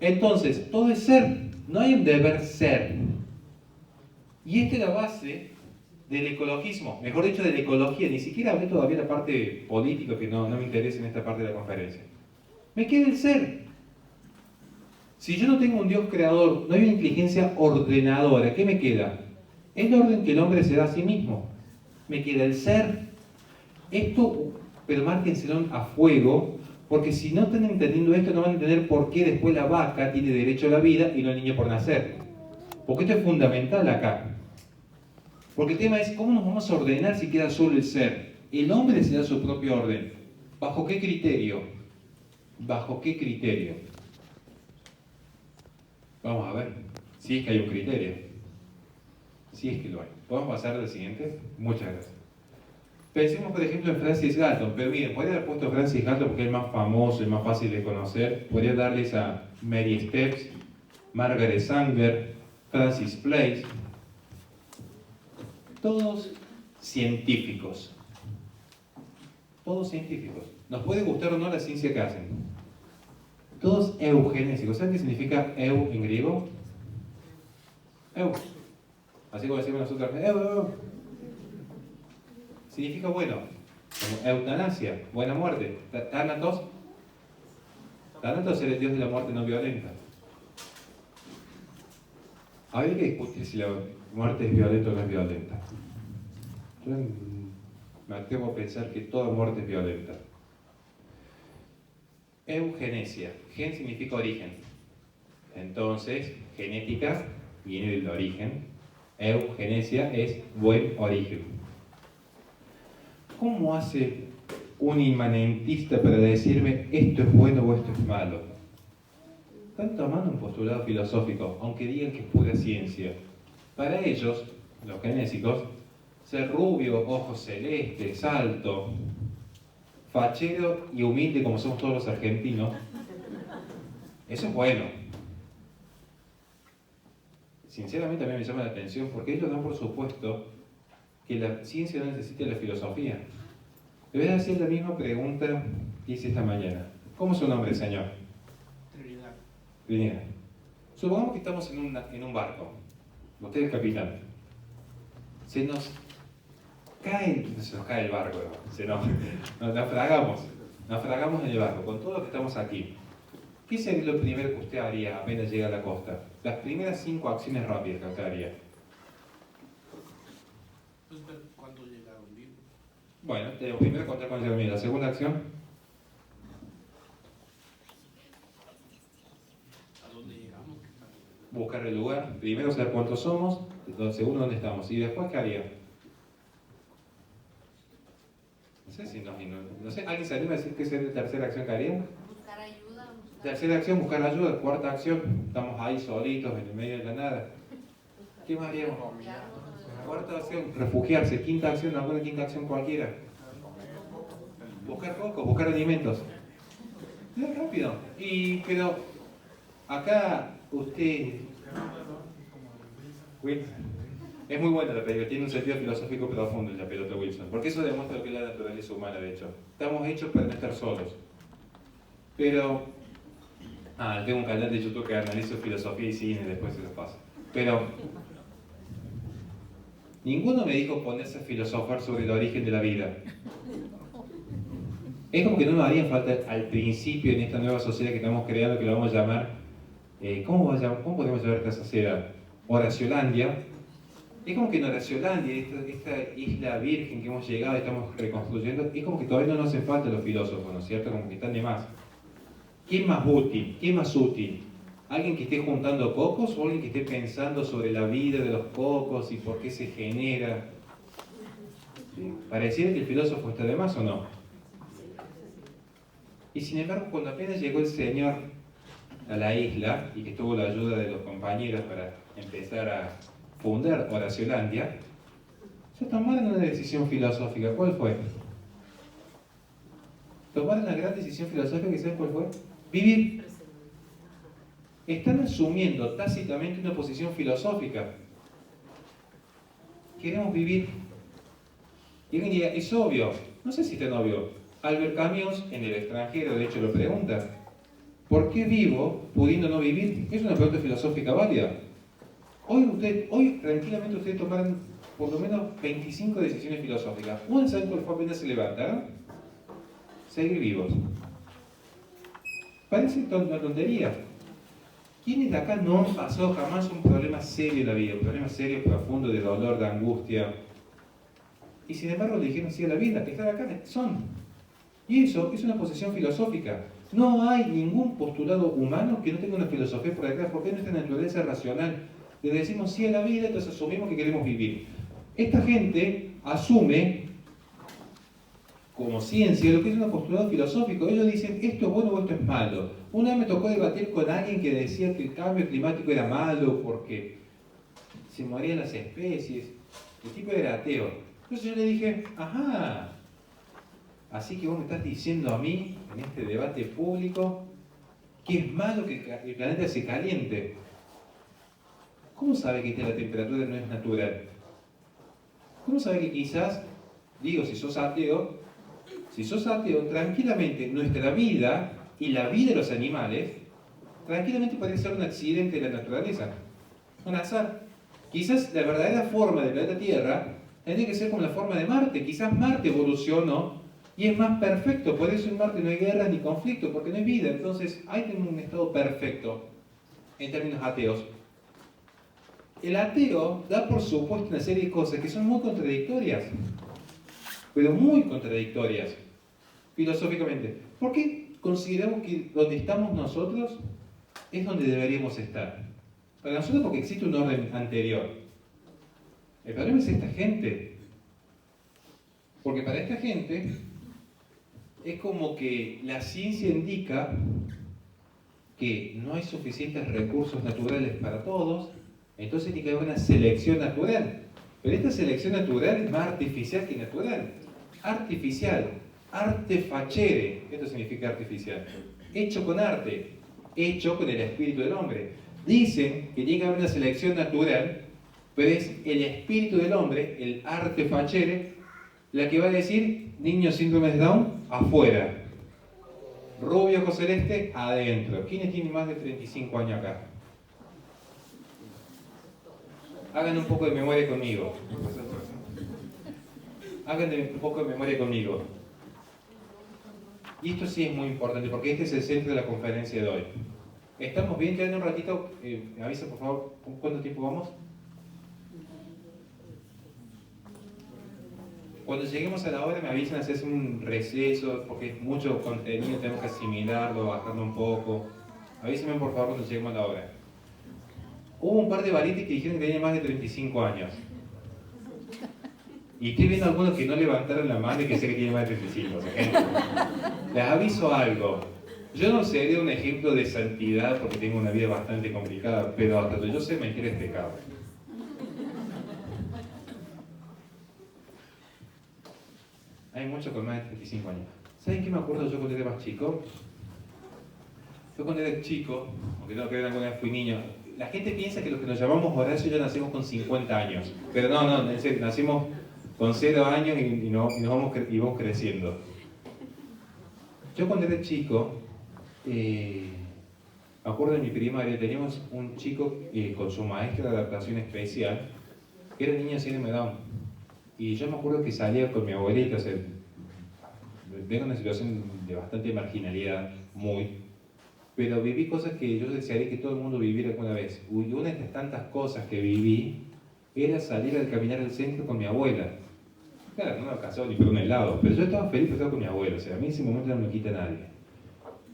Entonces, todo es ser. No hay un deber ser. Y esta es la base del ecologismo, mejor dicho de la ecología. Ni siquiera hablé todavía de la parte política que no me interesa en esta parte de la conferencia. Me queda el ser. Si yo no tengo un Dios creador, no hay una inteligencia ordenadora, ¿qué me queda? El orden que el hombre se da a sí mismo. Me queda el ser. Esto, pero márquenselo a fuego, porque si no están entendiendo esto, no van a entender por qué después la vaca tiene derecho a la vida y no el niño por nacer. Porque esto es fundamental acá. Porque el tema es, ¿cómo nos vamos a ordenar si queda solo el ser? El hombre se da su propio orden. ¿Bajo qué criterio? ¿Bajo qué criterio? Vamos a ver, si es que hay un criterio. Si es que lo hay. ¿Podemos pasar al siguiente? Muchas gracias. Pensemos, por ejemplo, en Francis Galton, pero miren, podría haber puesto Francis Galton porque es el más famoso, el más fácil de conocer. Podría darles a Mary Stepps, Margaret Sanger, Francis Place. Todos científicos. Todos científicos. Nos puede gustar o no la ciencia que hacen. Todos eugenésicos. ¿Saben qué significa eu en griego? Eu. Así como decimos nosotros, eu. Significa bueno, como eutanasia, buena muerte. Thanatos es el dios de la muerte no violenta. Habría que discutir si la muerte es violenta o no es violenta. Yo me atrevo a pensar que toda muerte es violenta. Eugenesia. Gen significa origen. Entonces, genética viene del origen. Eugenesia es buen origen. ¿Cómo hace un inmanentista para decirme esto es bueno o esto es malo? Están tomando un postulado filosófico, aunque digan que es pura ciencia. Para ellos, los genésicos, ser rubio, ojos celestes, alto, fachero y humilde como somos todos los argentinos, eso es bueno. Sinceramente a mí me llama la atención porque ellos dan por supuesto que la ciencia no necesita la filosofía. Le voy a hacer la misma pregunta que hice esta mañana. ¿Cómo es su nombre, señor? Trinidad. Trinidad. Supongamos que estamos en un barco. Usted es capitán. Se nos cae el barco. Nos naufragamos en el barco con todo lo que estamos aquí. ¿Qué sería lo primero que usted haría apenas llega a la costa? Las primeras 5 acciones rápidas que usted haría. Pues ver cuándo llegaron vivos. Bueno, lo primero contar con el. La segunda acción. ¿A dónde llegamos? Buscar el lugar. Primero saber cuántos somos. Segundo, dónde estamos. Y después, ¿qué haría? No sé si no sé. ¿Alguien se anima a decir qué sería la tercera acción que haría? Buscar ayuda. Tercera acción, buscar ayuda. Cuarta acción, estamos ahí solitos en el medio de la nada. ¿Qué más haríamos? Cuarta acción, refugiarse. Quinta acción, alguna quinta acción cualquiera. Buscar focos, buscar alimentos. Es rápido. Pero acá usted. Es muy buena la película, tiene un sentido filosófico profundo la pelota Wilson, porque eso demuestra lo que es la naturaleza humana, de hecho. Estamos hechos para no estar solos. Pero, tengo un canal de YouTube que analizo filosofía y cine, después se los paso. Pero, ninguno me dijo ponerse a filosofar sobre el origen de la vida. Es como que no nos haría falta al principio en esta nueva sociedad que estamos creando, que lo vamos a llamar, ¿cómo podemos llamar esta sociedad? Horaciolandia. Es como que en Horaciolandia, esta isla virgen que hemos llegado, estamos reconstruyendo, es como que todavía no nos hacen falta los filósofos, ¿no es cierto? Como que están de más. ¿Quién más útil? ¿Quién más útil? ¿Alguien que esté juntando cocos o alguien que esté pensando sobre la vida de los cocos y por qué se genera? ¿Sí? ¿Pareciera que el filósofo está de más o no? Y sin embargo, cuando apenas llegó el Señor a la isla y que tuvo la ayuda de los compañeros para empezar a fundar Horaciolandia, se tomaron una decisión filosófica. ¿Cuál fue? Tomaron una gran decisión filosófica, ¿y saben cuál fue? Vivir. Están asumiendo tácitamente una posición filosófica. Queremos vivir. Y alguien diría, es obvio. No sé si es tan obvio. Albert Camus, en el extranjero, de hecho, lo pregunta. ¿Por qué vivo pudiendo no vivir? Es una pregunta filosófica válida. Hoy tranquilamente ustedes tomaron por lo menos 25 decisiones filosóficas. ¿Una saben cuál fue apenas se levantaron? Seguir vivos. Parece una tontería. ¿Quiénes de acá no han pasado jamás un problema serio en la vida? Un problema serio, profundo, de dolor, de angustia. Y sin embargo le dijeron sí a la vida. Estar acá son. Y eso es una posición filosófica. No hay ningún postulado humano que no tenga una filosofía por detrás, porque es nuestra naturaleza racional. Le decimos sí a la vida, entonces asumimos que queremos vivir. Esta gente asume como ciencia lo que es un postulado filosófico. Ellos dicen esto es bueno o esto es malo. Una vez me tocó debatir con alguien que decía que el cambio climático era malo porque se morían las especies. El tipo era ateo. Entonces yo le dije, ajá, así que vos me estás diciendo a mí en este debate público que es malo que el planeta se caliente. ¿Cómo sabe que la temperatura no es natural? ¿Cómo sabe que quizás, digo, si sos ateo, tranquilamente nuestra vida y la vida de los animales, tranquilamente puede ser un accidente de la naturaleza, un azar? Quizás la verdadera forma del planeta Tierra tendría que ser como la forma de Marte. Quizás Marte evolucionó y es más perfecto, por eso en Marte no hay guerra ni conflicto, porque no hay vida. Entonces hay un estado perfecto en términos ateos. El ateo da por supuesto una serie de cosas que son muy contradictorias, pero muy contradictorias, filosóficamente. ¿Por qué consideramos que donde estamos nosotros es donde deberíamos estar? Para nosotros porque existe un orden anterior. El problema es esta gente. Porque para esta gente es como que la ciencia indica que no hay suficientes recursos naturales para todos, entonces tiene que haber una selección natural. Pero esta selección natural es más artificial que natural. Artificial, arte facere, esto significa artificial. Hecho con arte, hecho con el espíritu del hombre. Dicen que tiene que haber una selección natural, pero es el espíritu del hombre, el arte facere, la que va a decir niño síndrome de Down, afuera. Rubio ojo celeste, adentro. ¿Quiénes tienen más de 35 años acá? Hagan un poco de memoria conmigo. Hagan un poco de memoria conmigo. Y esto sí es muy importante porque este es el centro de la conferencia de hoy. ¿Estamos bien? Quedan un ratito. Me avisa por favor, ¿cuánto tiempo vamos? Cuando lleguemos a la hora me avisan, hacer un receso porque es mucho contenido, tenemos que asimilarlo, bajarlo un poco. Avísenme por favor cuando lleguemos a la hora. Hubo un par de valientes que dijeron que tenían más de 35 años. Y estoy viendo algunos que no levantaron la mano y que sé que tienen más de 35. O sea, les aviso algo. Yo no seré un ejemplo de santidad porque tengo una vida bastante complicada, pero hasta donde yo sé, mentir es pecado. Hay muchos con más de 35 años. ¿Saben qué me acuerdo yo cuando era más chico? Yo cuando era chico, aunque no creo que alguna vez fui niño, la gente piensa que los que nos llamamos Horacio ya nacimos con 50 años. Pero no, en serio, nacimos con 0 años y vamos creciendo. Yo cuando era chico, me acuerdo en mi primaria, teníamos un chico con su maestra de adaptación especial, que era niño síndrome de Down. Y yo me acuerdo que salía con mi abuelita, o sea, vengo en una situación de bastante marginalidad, pero viví cosas que yo desearía que todo el mundo viviera alguna vez. Y una de las tantas cosas que viví era salir a caminar al centro con mi abuela. Claro, no me alcanzaba ni por un helado, pero yo estaba feliz porque estaba con mi abuela, o sea, a mí ese momento no me lo quita nadie.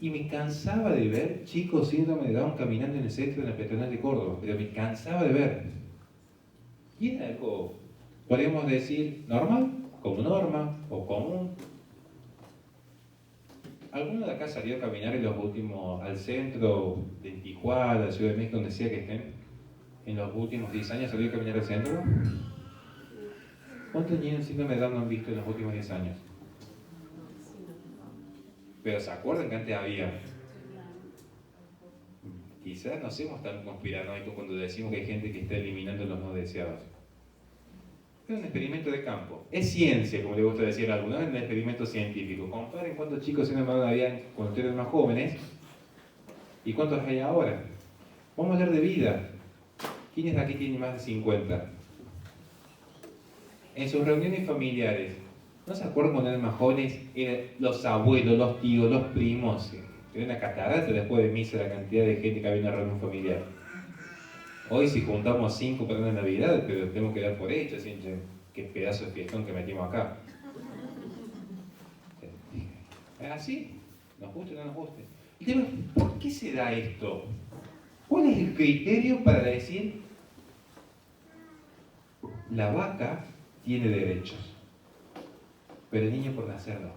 Y me cansaba de ver chicos síndrome de Down caminando en el centro de la peatonal de Córdoba, pero me cansaba de ver. Y era algo, podríamos decir, normal, como norma o común. ¿Alguno de acá salió a caminar en los últimos, al centro de Tijuana, Ciudad de México, donde sea que estén? ¿En los últimos 10 años salió a caminar al centro? ¿Cuántos niños síndrome de Down han visto en los últimos 10 años? Pero ¿se acuerdan que antes había? Quizás no seamos tan conspiranoicos cuando decimos que hay gente que está eliminando los no deseados. Es un experimento de campo. Es ciencia, como le gusta decir a algunos, es un experimento científico. Comparen cuántos chicos síndrome de Down había cuando ustedes eran más jóvenes y cuántos hay ahora. Vamos a hablar de vida. ¿Quiénes de aquí tienen más de 50? En sus reuniones familiares, ¿no se acuerdan cuando eran más jóvenes? Eran los abuelos, los tíos, los primos. Era una catarata después de misa la cantidad de gente que había en una reunión familiar. Hoy si juntamos 5 para una Navidad, pero tenemos que dar por hecho, así, qué pedazo de fiestón que metimos acá. ¿Es así? ¿Nos guste o no nos guste? El tema es, ¿por qué se da esto? ¿Cuál es el criterio para decir la vaca tiene derechos, pero el niño por nacer no?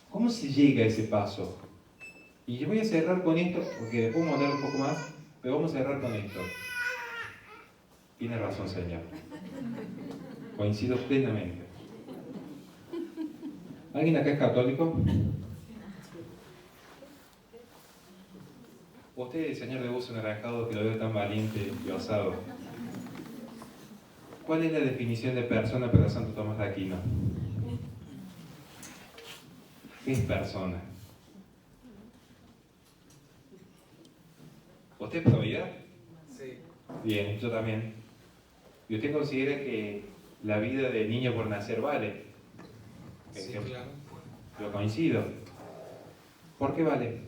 ¿Cómo se llega a ese paso? Y yo voy a cerrar con esto, porque después vamos a hablar un poco más, pero vamos a cerrar con esto. Tiene razón, señor. Coincido plenamente. ¿Alguien acá es católico? Usted, señor de buzo naranjado, que lo veo tan valiente y osado. ¿Cuál es la definición de persona para Santo Tomás de Aquino? ¿Qué es persona? ¿Usted es pro vida? Sí. Bien, yo también. ¿Y usted considera que la vida del niño por nacer vale? Sí, claro. Yo coincido. ¿Por qué vale?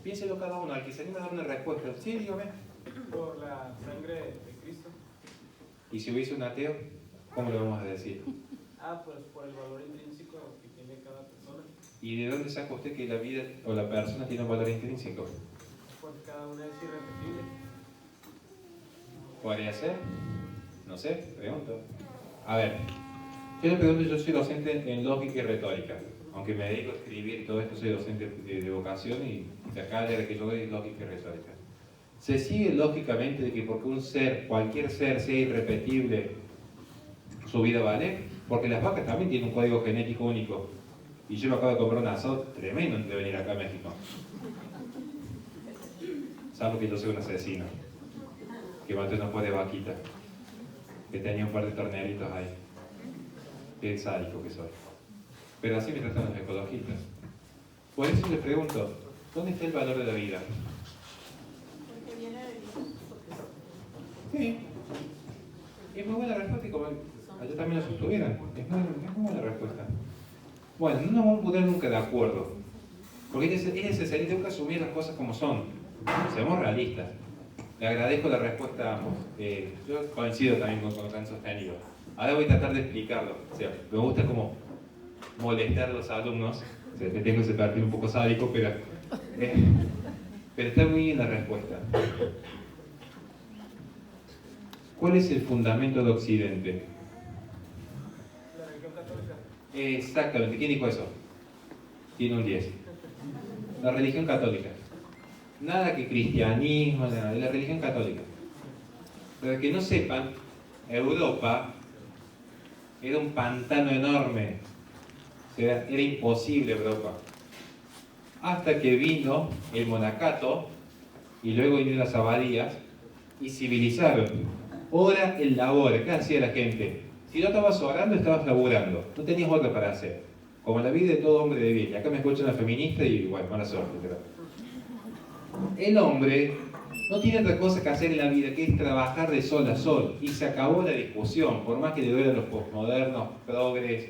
Piénselo cada uno, al que se anima a dar una respuesta. Sí, dígame. Por la sangre de Cristo. ¿Y si hubiese un ateo? ¿Cómo lo vamos a decir? Pues por el valor intrínseco que tiene cada persona. ¿Y de dónde saca usted que la vida o la persona tiene un valor intrínseco? Porque cada una es irrepetible. ¿Podría ser? No sé, pregunto. A ver, yo le pregunto, yo soy docente en lógica y retórica. Aunque me dedico a escribir y todo esto, soy docente de vocación y de acá la que yo doy es lógica y retórica. ¿Se sigue lógicamente de que porque un ser, cualquier ser, sea irrepetible, su vida vale? Porque las vacas también tienen un código genético único. Y yo me acabo de comprar un asado tremendo antes de venir acá a México. Salvo que yo soy un asesino, que maté unos pues de vaquita, que tenía un par de torneritos ahí. Qué sádico que soy. Pero así me tratan los ecologistas. Por eso les pregunto, ¿dónde está el valor de la vida? Porque viene de Dios. Sí. Es muy buena respuesta y como allá también lo sostuvieran. Es muy buena respuesta. Bueno, no nos vamos a poner nunca de acuerdo. Porque es necesario nunca asumir las cosas como son. Seamos realistas. Le agradezco la respuesta a ambos. Yo coincido también con lo que han sostenido. Ahora voy a tratar de explicarlo. O sea, me gusta como molestar a los alumnos. O sea, que tengo ese perfil un poco sádico, pero está muy bien la respuesta. ¿Cuál es el fundamento de Occidente? La religión católica. Exactamente. ¿Quién dijo eso? Tiene un 10. La religión católica. Nada que cristianismo, nada, de la religión católica. Para que no sepan, Europa era un pantano enorme. O sea, era imposible Europa. hasta que vino el monacato y luego vinieron las abadías y civilizaron. Hora el labor, ¿qué hacía la gente? Si no estabas orando, estabas laburando, no tenías otra para hacer. Como la vida de todo hombre de bien. Y acá me escuchan la feminista y bueno, mala suerte. Pero el hombre no tiene otra cosa que hacer en la vida que es trabajar de sol a sol. Y se acabó la discusión, por más que le duelen los postmodernos, progres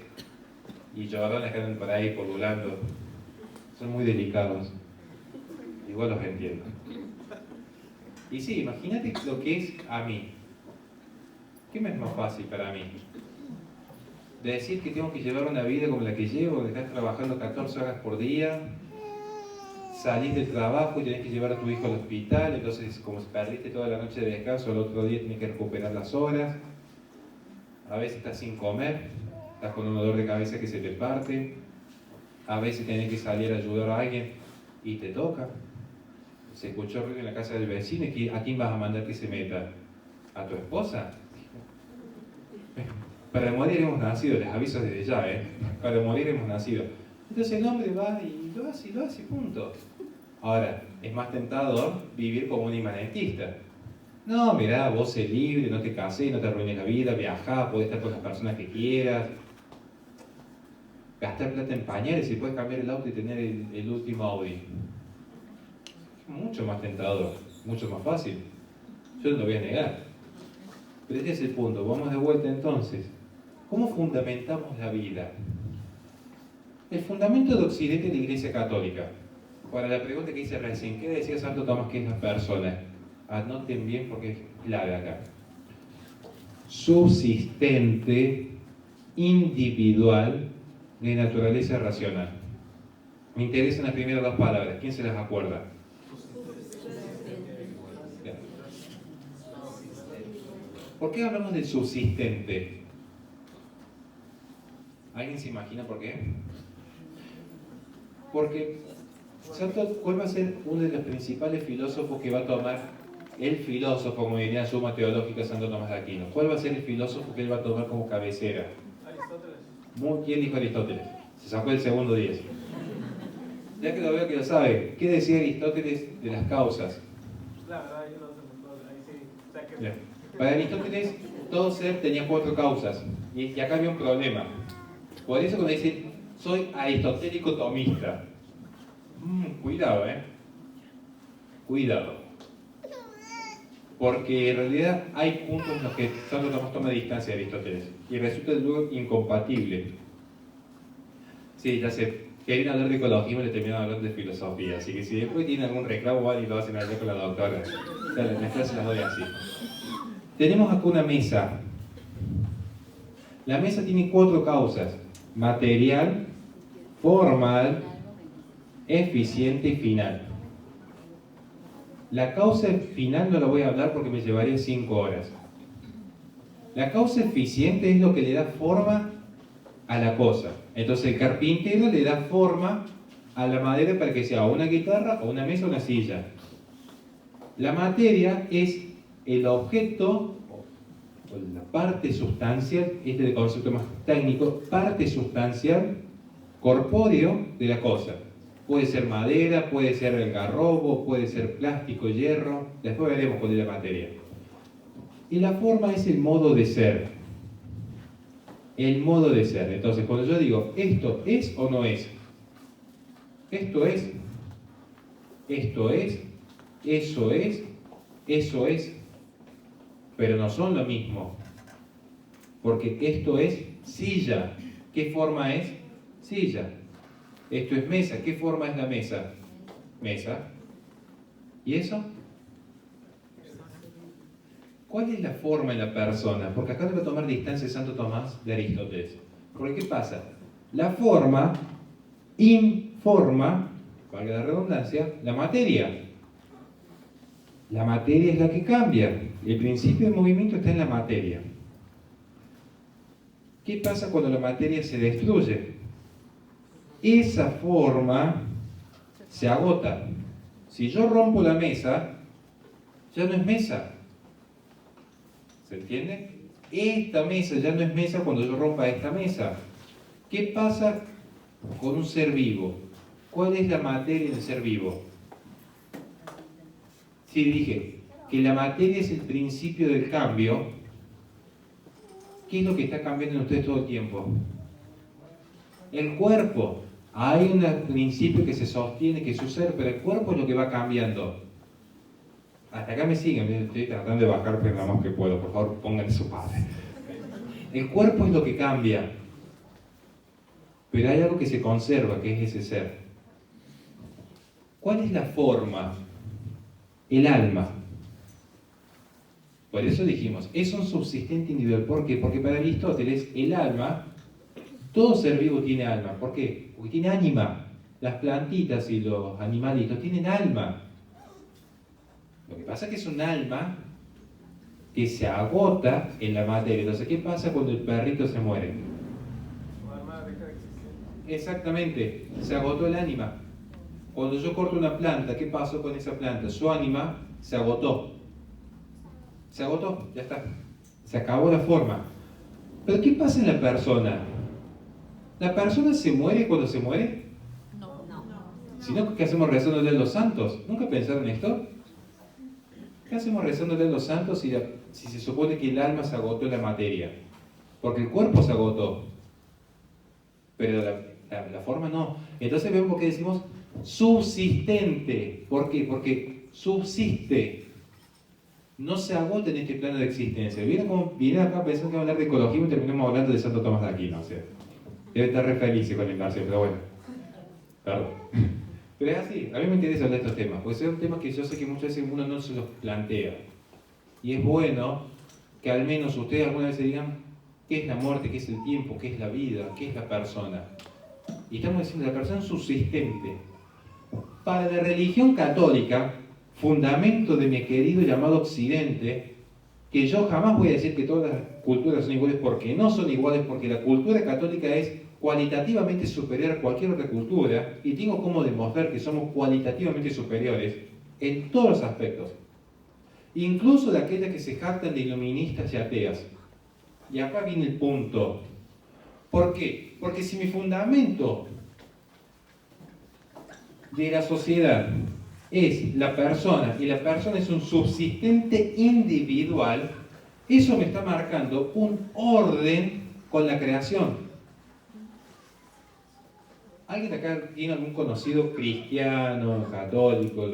y llorones que andan por ahí polulando. Son muy delicados. Igual los entiendo. Y sí, imagínate lo que es a mí. ¿Qué me es más fácil para mí? De decir que tengo que llevar una vida como la que llevo, de estar trabajando 14 horas por día, salís del trabajo y tenés que llevar a tu hijo al hospital, entonces como perdiste toda la noche de descanso, el otro día tenés que recuperar las horas, a veces estás sin comer, estás con un dolor de cabeza que se te parte, a veces tenés que salir a ayudar a alguien y te toca. Se escuchó ruido en la casa del vecino y ¿a quién vas a mandar que se meta? ¿A tu esposa? Para morir hemos nacido, les aviso desde ya, para morir hemos nacido. Entonces el hombre va y lo hace, punto. Ahora, es más tentador vivir como un imanentista. No, mirá, vos sé libre, no te cases, no te arruines la vida, viajá, podés estar con las personas que quieras. Gastar plata en pañales y puedes cambiar el auto y tener el último Audi. Mucho más tentador, mucho más fácil. Yo no lo voy a negar. Pero este es el punto. Vamos de vuelta entonces. ¿Cómo fundamentamos la vida? El fundamento de Occidente es la Iglesia Católica. Para la pregunta que hice recién, ¿qué decía Santo Tomás que es la persona? Anoten bien porque es clave acá. Subsistente, individual, de naturaleza racional. Me interesan las primeras dos palabras. ¿Quién se las acuerda? ¿Por qué hablamos del subsistente? ¿Alguien se imagina por qué? Porque ¿cuál va a ser uno de los principales filósofos que va a tomar el filósofo, como diría en Suma Teológica Santo Tomás de Aquino? ¿Cuál va a ser el filósofo que él va a tomar como cabecera? Aristóteles. ¿Quién dijo Aristóteles? Se sacó el segundo 10. Ya que lo veo que lo sabe, ¿qué decía Aristóteles de las causas? La verdad, yo no sé, ahí sí. O sea, que... Bien. Para Aristóteles, todo ser tenía 4 causas. Y acá había un problema. Por eso cuando dicen, soy aristotélico tomista. Cuidado, Cuidado. Porque en realidad hay puntos en los que Santo Tomás toma distancia de Aristóteles. Y resulta luego incompatible. Sí, ya sé. Querían hablar de ecologismo y le terminaron hablando de filosofía. Así que si después tienen algún reclamo, van y lo hacen allá con la doctora. Las clases las doy así. Tenemos acá una mesa. La mesa tiene 4 causas: material, formal, eficiente y final. La causa final no la voy a hablar porque me llevaría 5 horas. La causa eficiente es lo que le da forma a la cosa. Entonces el carpintero le da forma a la madera para que sea una guitarra o una mesa o una silla. La materia es el objeto, o la parte sustancial, este es el concepto más técnico, parte sustancial, corpóreo de la cosa. Puede ser madera, puede ser algarrobo, puede ser plástico, hierro, después veremos cuál es la materia. Y la forma es el modo de ser. El modo de ser. Entonces, cuando yo digo, ¿esto es o no es? Esto es, eso es, pero no son lo mismo. Porque esto es silla. ¿Qué forma es? Silla. Esto es mesa. ¿Qué forma es la mesa? Mesa. ¿Y eso? ¿Cuál es la forma en la persona? Porque acá debe tomar distancia Santo Tomás de Aristóteles. Porque ¿qué pasa? La forma informa, valga la redundancia, la materia. La materia es la que cambia. El principio del movimiento está en la materia. ¿Qué pasa cuando la materia se destruye? Esa forma se agota. Si yo rompo la mesa, ya no es mesa. ¿Se entiende? Esta mesa ya no es mesa cuando yo rompa esta mesa. ¿Qué pasa con un ser vivo? ¿Cuál es la materia del ser vivo? Si dije que la materia es el principio del cambio, ¿qué es lo que está cambiando en ustedes todo el tiempo? El cuerpo. Hay un principio que se sostiene, que sucede, pero el cuerpo es lo que va cambiando. Hasta acá me siguen, estoy tratando de bajar pero nada más que puedo, por favor pónganle su padre. El cuerpo es lo que cambia, pero hay algo que se conserva, que es ese ser. ¿Cuál es la forma? El alma. Por eso dijimos, es un subsistente individual. ¿Por qué? Porque para Aristóteles el alma, todo ser vivo tiene alma. ¿Por qué? Porque tiene ánima. Las plantitas y los animalitos tienen alma. Lo que pasa es que es un alma que se agota en la materia. Entonces, ¿qué pasa cuando el perrito se muere? Su alma deja de existir. Exactamente, se agotó el ánima. Cuando yo corto una planta, ¿qué pasó con esa planta? Su ánima se agotó. Se agotó, ya está. Se acabó la forma. Pero ¿qué pasa en la persona? ¿La persona se muere cuando se muere? No. Sino, ¿qué hacemos rezándole a los santos? ¿Nunca pensaron en esto? ¿Qué hacemos rezándole a los santos si se supone que el alma se agotó en la materia? Porque el cuerpo se agotó. Pero la forma no. Entonces vemos por qué decimos subsistente. ¿Por qué? Porque subsiste. No se agota en este plano de existencia. Vienen acá pensando que vamos a hablar de ecologismo y terminamos hablando de Santo Tomás de Aquino. O sea, debe estar re feliz con la inversión, pero bueno. Perdón. Pero es así, a mí me interesa hablar de estos temas, porque son temas que yo sé que muchas veces uno no se los plantea. Y es bueno que al menos ustedes alguna vez se digan qué es la muerte, qué es el tiempo, qué es la vida, qué es la persona. Y estamos diciendo la persona es subsistente. Para la religión católica, fundamento de mi querido llamado Occidente, que yo jamás voy a decir que todas las culturas son iguales porque no son iguales, porque la cultura católica es cualitativamente superior a cualquier otra cultura y tengo cómo demostrar que somos cualitativamente superiores en todos los aspectos, incluso de aquellas que se jactan de iluministas y ateas. Y acá viene el punto. ¿Por qué? Porque si mi fundamento de la sociedad es la persona y la persona es un subsistente individual, eso me está marcando un orden con la creación. ¿Alguien acá tiene algún conocido cristiano, católico,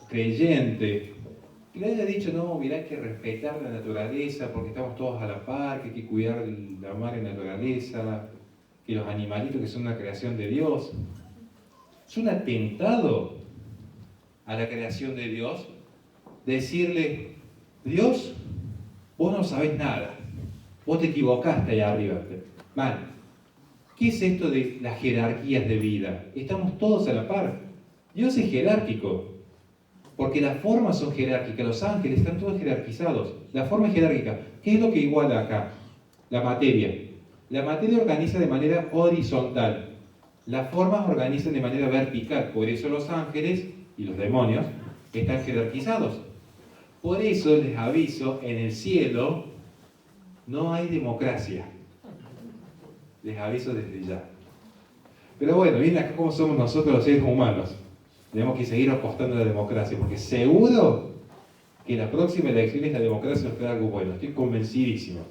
creyente, que le haya dicho, no, mirá, hay que respetar la naturaleza porque estamos todos a la par, que hay que cuidar la madre naturaleza, que los animalitos que son una creación de Dios? Es un atentado a la creación de Dios decirle, Dios, vos no sabés nada, vos te equivocaste allá arriba. Mal. ¿Qué es esto de las jerarquías de vida? Estamos todos a la par. Dios es jerárquico, porque las formas son jerárquicas, los ángeles están todos jerarquizados. La forma es jerárquica. ¿Qué es lo que iguala acá? La materia. La materia organiza de manera horizontal. Las formas organizan de manera vertical. Por eso los ángeles y los demonios están jerarquizados. Por eso les aviso, en el cielo no hay democracia. Les aviso desde ya. Pero bueno, miren acá cómo somos nosotros los seres humanos. Tenemos que seguir apostando a la democracia, porque seguro que la próxima elección la democracia nos trae algo bueno. Estoy convencidísimo.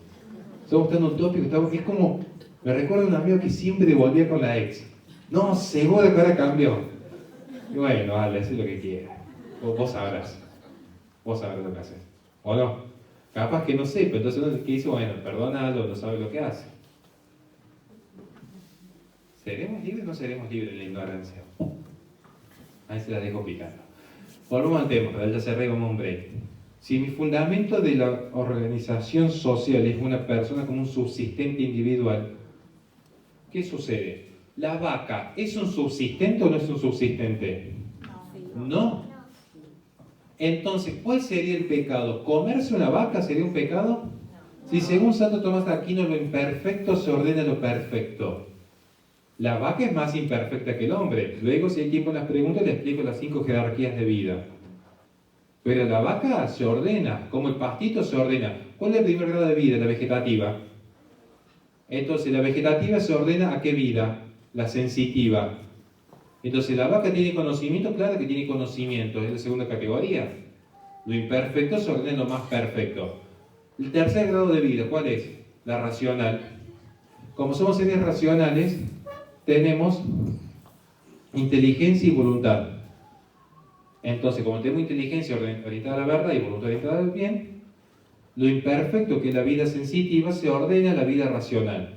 Estamos tan utópicos, es como, me recuerda a un amigo que siempre volvía con la ex. No, seguro que ahora cambió. Y bueno, dale, haz lo que quieras. Vos sabrás. Vos sabrás lo que haces. ¿O no? Capaz que no sepa, entonces ¿qué dice? Bueno, perdónalo, no sabe lo que hace. ¿Seremos libres o no seremos libres de la ignorancia? Ahí se la dejo picando. Volvamos al tema, ya cerré como un break. Si mi fundamento de la organización social es una persona como un subsistente individual, ¿qué sucede? ¿La vaca es un subsistente o no es un subsistente? No. Entonces, ¿cuál sería el pecado? ¿Comerse una vaca sería un pecado? Si según Santo Tomás de Aquino lo imperfecto se ordena lo perfecto. La vaca es más imperfecta que el hombre. Luego, si hay tiempo en las preguntas, le explico las 5 jerarquías de vida. Pero la vaca se ordena, como el pastito se ordena. ¿Cuál es el primer grado de vida? La vegetativa. Entonces, la vegetativa se ordena ¿a qué vida? La sensitiva. Entonces, la vaca tiene conocimiento, claro que tiene conocimiento, es la segunda categoría. Lo imperfecto se ordena en lo más perfecto. El tercer grado de vida, ¿cuál es? La racional. Como somos seres racionales, tenemos inteligencia y voluntad. Entonces, como tenemos inteligencia orientada a la verdad y voluntad orientada al bien, lo imperfecto que es la vida sensitiva se ordena a la vida racional.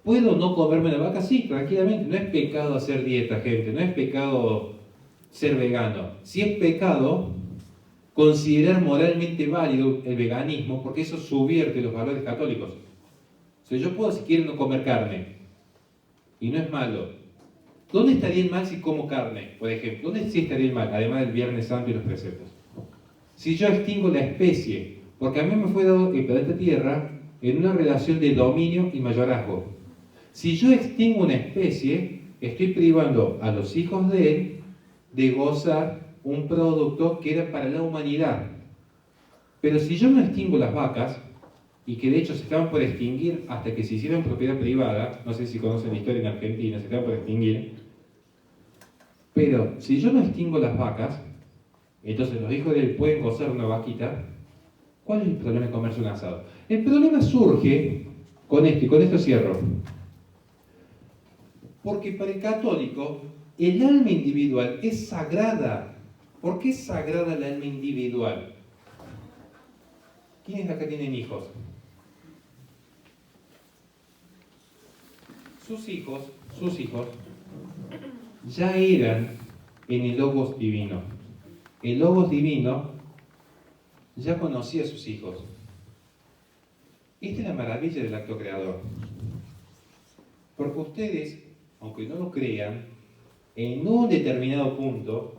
¿Puedo no comerme una vaca? Sí, tranquilamente. No es pecado hacer dieta, gente. No es pecado ser vegano. Si es pecado considerar moralmente válido el veganismo, porque eso subvierte los valores católicos. O sea, yo puedo, si quiero, no comer carne. Y no es malo. ¿Dónde estaría el mal si como carne, por ejemplo? ¿Dónde sí estaría el mal, además del Viernes Santo y los preceptos? Si yo extingo la especie, porque a mí me fue dado el planeta Tierra en una relación de dominio y mayorazgo. Si yo extingo una especie, estoy privando a los hijos de él de gozar un producto que era para la humanidad. Pero si yo no extingo las vacas, y que de hecho se estaban por extinguir hasta que se hicieron propiedad privada, no sé si conocen la historia en Argentina, se estaban por extinguir, pero si yo no extingo las vacas, entonces los hijos de él pueden gozar una vaquita. ¿Cuál es el problema de comerse un asado? El problema surge con esto, y con esto cierro. Porque para el católico, el alma individual es sagrada. ¿Por qué es sagrada el alma individual? ¿Quiénes de acá tienen hijos? Sus hijos ya eran en el Logos divino. El Logos divino ya conocía a sus hijos. Esta es la maravilla del acto creador. Porque ustedes, aunque no lo crean, en un determinado punto,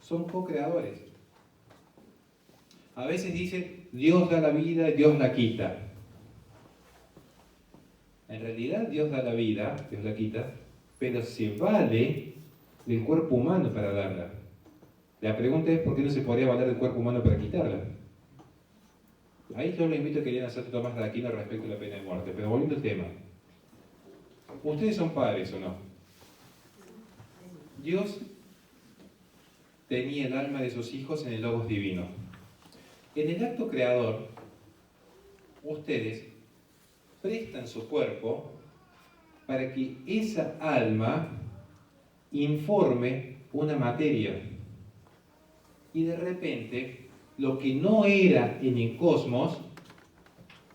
son co-creadores. A veces dicen, Dios da la vida, Dios la quita. En realidad Dios da la vida, Dios la quita, pero se vale del cuerpo humano para darla. La pregunta es, ¿por qué no se podría valer del cuerpo humano para quitarla? Ahí yo les invito a que lean a Santo Tomás de Aquino respecto a la pena de muerte. Pero volviendo al tema. ¿Ustedes son padres o no? Dios tenía el alma de sus hijos en el Logos divino. En el acto creador, ustedes prestan su cuerpo para que esa alma informe una materia. Y de repente, lo que no era en el cosmos,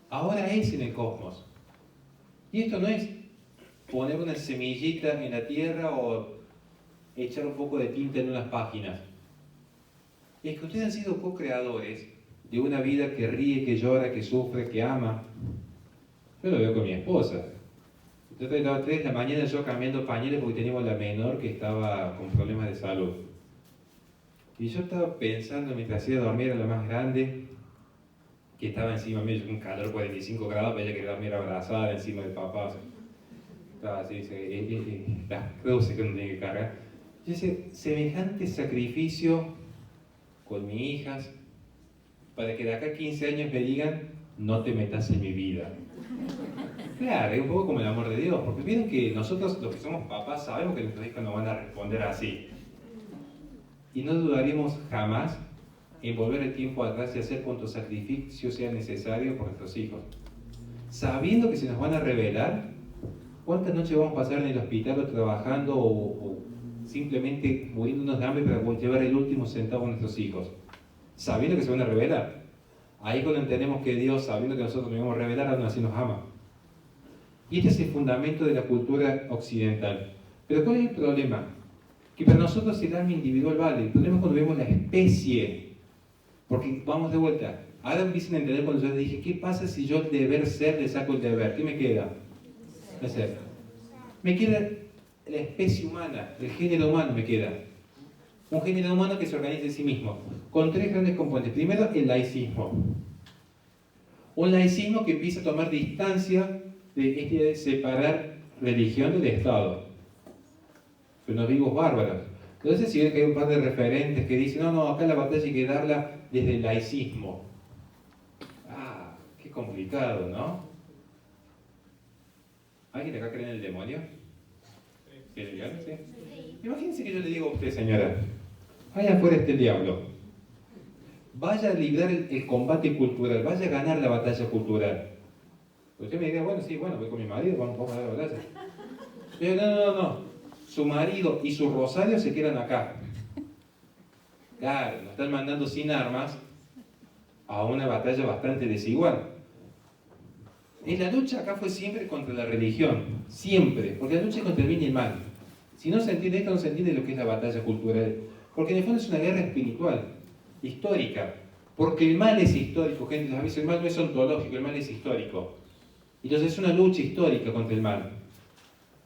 ahora es en el cosmos. Y esto no es poner una semillita en la tierra o echar un poco de tinta en unas páginas. Es que ustedes han sido co-creadores de una vida que ríe, que llora, que sufre, que ama. Yo lo veo con mi esposa. Entonces, a las 3 de la mañana yo cambiando pañales porque teníamos la menor que estaba con problemas de salud. Y yo estaba pensando mientras hacía dormir a la más grande, que estaba encima mío, con calor 45 grados, pero ella quería dormir abrazada encima del papá. O sea, estaba así, las cruces que uno tiene que cargar. Yo hice semejante sacrificio con mis hijas para que de acá a 15 años me digan, no te metas en mi vida. Claro, es un poco como el amor de Dios, porque vieron que nosotros, los que somos papás, sabemos que nuestros hijos nos van a responder así. Y no dudaríamos jamás en volver el tiempo atrás y hacer cuanto sacrificio sea necesario por nuestros hijos. Sabiendo que se nos van a revelar, ¿cuántas noches vamos a pasar en el hospital o trabajando o simplemente muriéndonos de hambre para llevar el último centavo a nuestros hijos? Sabiendo que se van a revelar. Ahí es cuando entendemos que Dios, sabiendo que nosotros nos vamos a revelar, aún así nos ama. Y este es el fundamento de la cultura occidental. Pero ¿cuál es el problema? Que para nosotros el alma individual vale. El problema es cuando vemos la especie. Porque vamos de vuelta. Ahora empiezan a entender cuando yo les dije, ¿qué pasa si yo el deber ser le saco el deber? ¿Qué me queda? El ser. Me queda la especie humana, el género humano me queda. Un género humano que se organiza en sí mismo, con 3 grandes componentes. Primero, el laicismo. Un laicismo que empieza a tomar distancia de esta idea de separar religión del Estado. Son unos vivos bárbaros. Entonces, si ven que hay un par de referentes que dicen, no, acá la batalla hay que darla desde el laicismo. Ah, qué complicado, ¿no? ¿Alguien acá cree en el demonio? ¿Sí, le vieron? Sí. Imagínense que yo le digo a usted, señora, allá afuera está el diablo. Vaya a librar el combate cultural, vaya a ganar la batalla cultural. Usted me diría, bueno, sí, bueno, voy con mi marido, vamos a dar la batalla. Yo digo, no. Su marido y su rosario se quedan acá. Claro, nos están mandando sin armas a una batalla bastante desigual. Y la lucha acá fue siempre contra la religión, siempre, porque la lucha es contra el bien y el mal. Si no se entiende esto, no se entiende lo que es la batalla cultural, porque en el fondo es una guerra espiritual, histórica, porque el mal es histórico, gente, a veces el mal no es ontológico, el mal es histórico. Entonces es una lucha histórica contra el mal.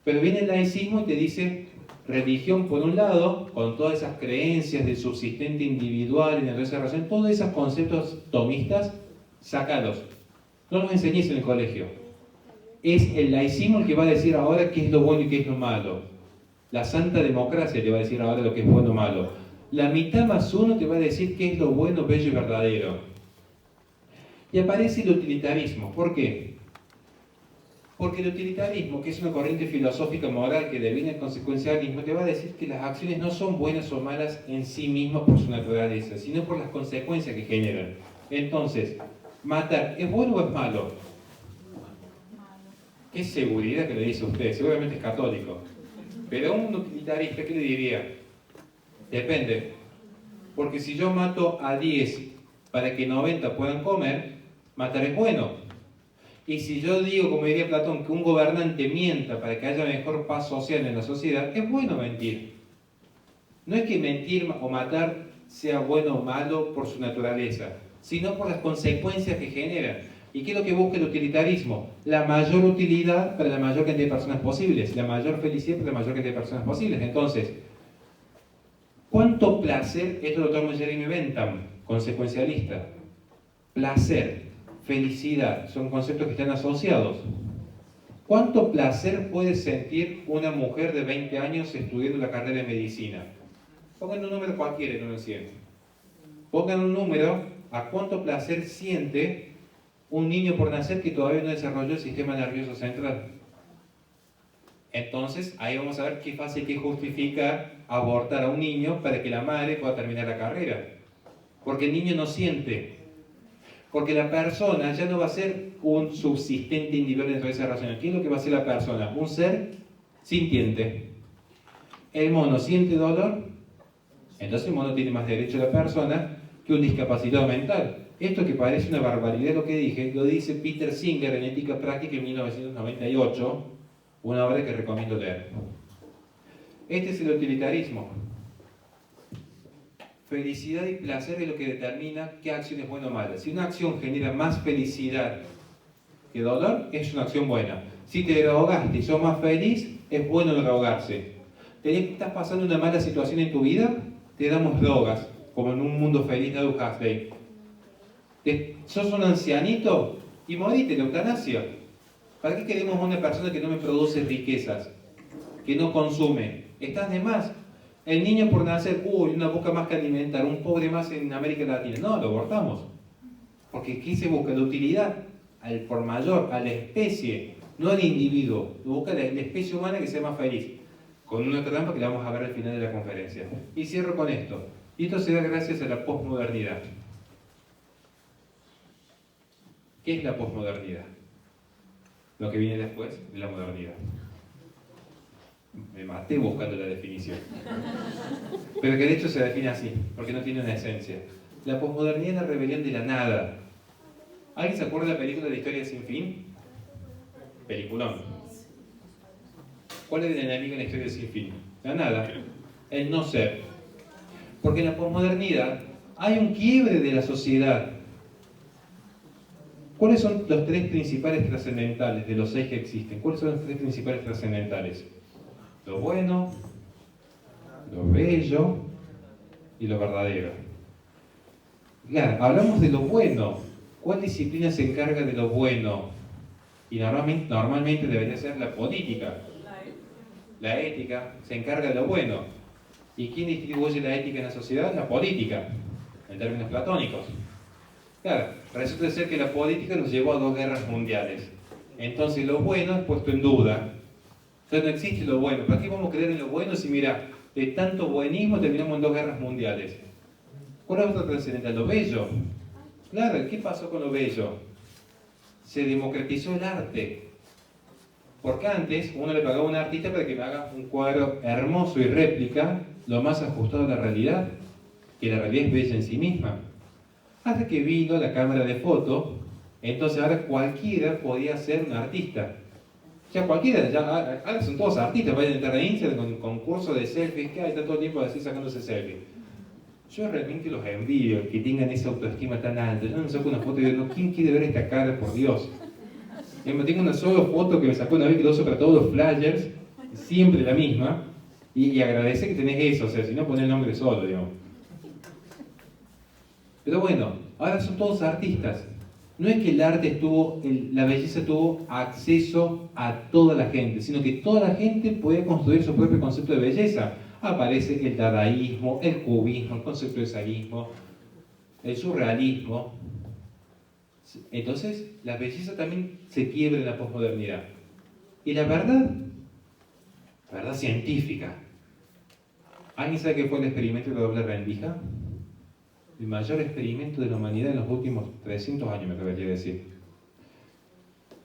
Pero viene el laicismo y te dice, religión por un lado, con todas esas creencias del subsistente individual en la razón, todos esos conceptos tomistas, sácalos. No los enseñéis en el colegio. Es el laicismo el que va a decir ahora qué es lo bueno y qué es lo malo. La santa democracia te va a decir ahora lo que es bueno o malo. La mitad más uno te va a decir qué es lo bueno, bello y verdadero. Y aparece el utilitarismo. ¿Por qué? Porque el utilitarismo, que es una corriente filosófica moral que deviene el consecuencialismo, te va a decir que las acciones no son buenas o malas en sí mismas por su naturaleza, sino por las consecuencias que generan. Entonces, matar, ¿es bueno o es malo? Qué seguridad que le dice usted, seguramente es católico. Pero a un utilitarista, ¿qué le diría? Depende. Porque si yo mato a 10 para que 90 puedan comer, matar es bueno. Y si yo digo, como diría Platón, que un gobernante mienta para que haya mejor paz social en la sociedad, es bueno mentir. No es que mentir o matar sea bueno o malo por su naturaleza, sino por las consecuencias que generan. ¿Y qué es lo que busca el utilitarismo? La mayor utilidad para la mayor cantidad de personas posibles, la mayor felicidad para la mayor cantidad de personas posibles. Entonces, ¿cuánto placer? Esto lo toma Jeremy Bentham, consecuencialista. Placer, felicidad, son conceptos que están asociados. ¿Cuánto placer puede sentir una mujer de 20 años estudiando la carrera de medicina? Pongan un número cualquiera en 1 en 100. Pongan un número a cuánto placer siente un niño por nacer que todavía no desarrolló el sistema nervioso central. Entonces, ahí vamos a ver qué fácil que justifica abortar a un niño para que la madre pueda terminar la carrera. Porque el niño no siente. Porque la persona ya no va a ser un subsistente individual dentro de esa razón. ¿Qué es lo que va a ser la persona? Un ser sintiente. El mono siente dolor, entonces el mono tiene más derecho a la persona que un discapacitado mental. Esto que parece una barbaridad lo que dije, lo dice Peter Singer en Ética Práctica en 1998, una obra que recomiendo leer. Este es el utilitarismo. Felicidad y placer es lo que determina qué acción es buena o mala. Si una acción genera más felicidad que dolor, es una acción buena. Si te drogaste y sos más feliz, es bueno drogarse. ¿Estás pasando una mala situación en tu vida? Te damos drogas, como en Un Mundo Feliz de Aldous Huxley. ¿Sos un ancianito? Y morite, la eutanasia. ¿Para qué queremos una persona que no me produce riquezas? Que no consume. ¿Estás de más? El niño por nacer, una boca más que alimentar, un pobre más en América Latina. No, lo abortamos. Porque ¿qué se busca? La utilidad al por mayor, a la especie, no al individuo. Busca la especie humana que sea más feliz. Con una trampa que la vamos a ver al final de la conferencia. Y cierro con esto. Y esto se da gracias a la posmodernidad. ¿Qué es la posmodernidad? Lo que viene después de la modernidad. Me maté buscando la definición. Pero que de hecho se define así, porque no tiene una esencia. La posmodernidad es la rebelión de la nada. ¿Alguien se acuerda de la película de Historia sin fin? Peliculón. ¿Cuál es el enemigo en la historia sin fin? La nada. El no ser. Porque en la posmodernidad hay un quiebre de la sociedad. ¿Cuáles son los 3 principales trascendentales de los 6 que existen? ¿Cuáles son los 3 principales trascendentales? Lo bueno, lo bello y lo verdadero. Claro, hablamos de lo bueno. ¿Cuál disciplina se encarga de lo bueno? Y normalmente debería ser la política. La ética se encarga de lo bueno. ¿Y quién distribuye la ética en la sociedad? La política, en términos platónicos. Claro, resulta ser que la política nos llevó a 2 guerras mundiales. Entonces lo bueno es puesto en duda. O sea, no existe lo bueno. ¿Para qué vamos a creer en lo bueno si, mira, de tanto buenismo terminamos en 2 guerras mundiales? ¿Cuál es otra trascendental? Lo bello. Claro, ¿qué pasó con lo bello? Se democratizó el arte. Porque antes uno le pagaba a un artista para que me haga un cuadro hermoso y réplica, lo más ajustado a la realidad, que la realidad es bella en sí misma. Hasta que vino la cámara de foto, entonces ahora cualquiera podía ser un artista. Ya cualquiera, ahora son todos artistas, vayan a entrar a Instagram con concursos de selfies, que hay, está todo el tiempo así sacándose selfies. Yo realmente los envidio, que tengan esa autoestima tan alta. Yo no me saco una foto y digo, no, ¿quién quiere ver esta cara, por Dios? Yo me tengo una sola foto que me sacó una vez que lo uso para todos los flyers, siempre la misma, y agradece que tenés eso, o sea, si no, poné el nombre solo, digamos. Pero bueno, ahora son todos artistas. No es que el arte la belleza tuvo acceso a toda la gente, sino que toda la gente puede construir su propio concepto de belleza. Aparece el dadaísmo, el cubismo, el conceptualismo, el surrealismo. Entonces, la belleza también se quiebra en la posmodernidad. Y la verdad científica. ¿Alguien sabe qué fue el experimento de la doble rendija? El mayor experimento de la humanidad en los últimos 300 años, me atrevería a decir.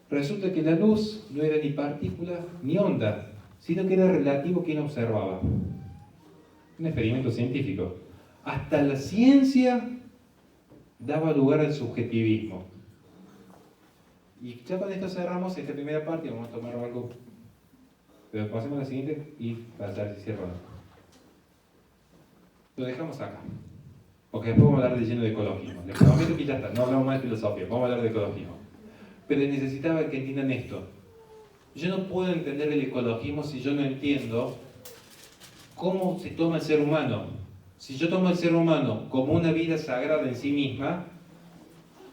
Resulta que la luz no era ni partícula ni onda, sino que era relativo a quien observaba. Un experimento científico. Hasta la ciencia daba lugar al subjetivismo. Y ya con esto cerramos esta primera parte, vamos a tomar algo, pero pasemos a la siguiente y para saber si cierro o no. Lo dejamos acá, porque después vamos a hablar de lleno de ecologismo. Les prometo que ya está, no hablamos más de filosofía, vamos a hablar de ecologismo. Pero necesitaba que entiendan esto. Yo no puedo entender el ecologismo si yo no entiendo cómo se toma el ser humano. Si yo tomo el ser humano como una vida sagrada en sí misma,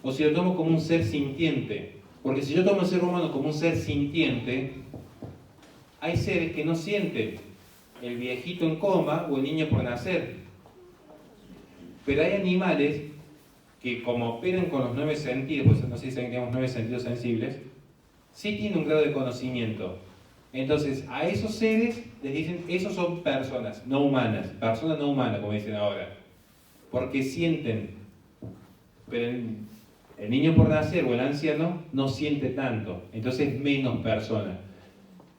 o si lo tomo como un ser sintiente. Porque si yo tomo el ser humano como un ser sintiente, hay seres que no sienten. El viejito en coma o el niño por nacer. Pero hay animales que, como operan con los 9 sentidos, pues no sé si saben que tenemos 9 sentidos sensibles, sí tienen un grado de conocimiento. Entonces, a esos seres les dicen, esos son personas no humanas, personas no humanas, como dicen ahora, porque sienten. Pero el niño por nacer o el anciano no siente tanto, entonces es menos persona.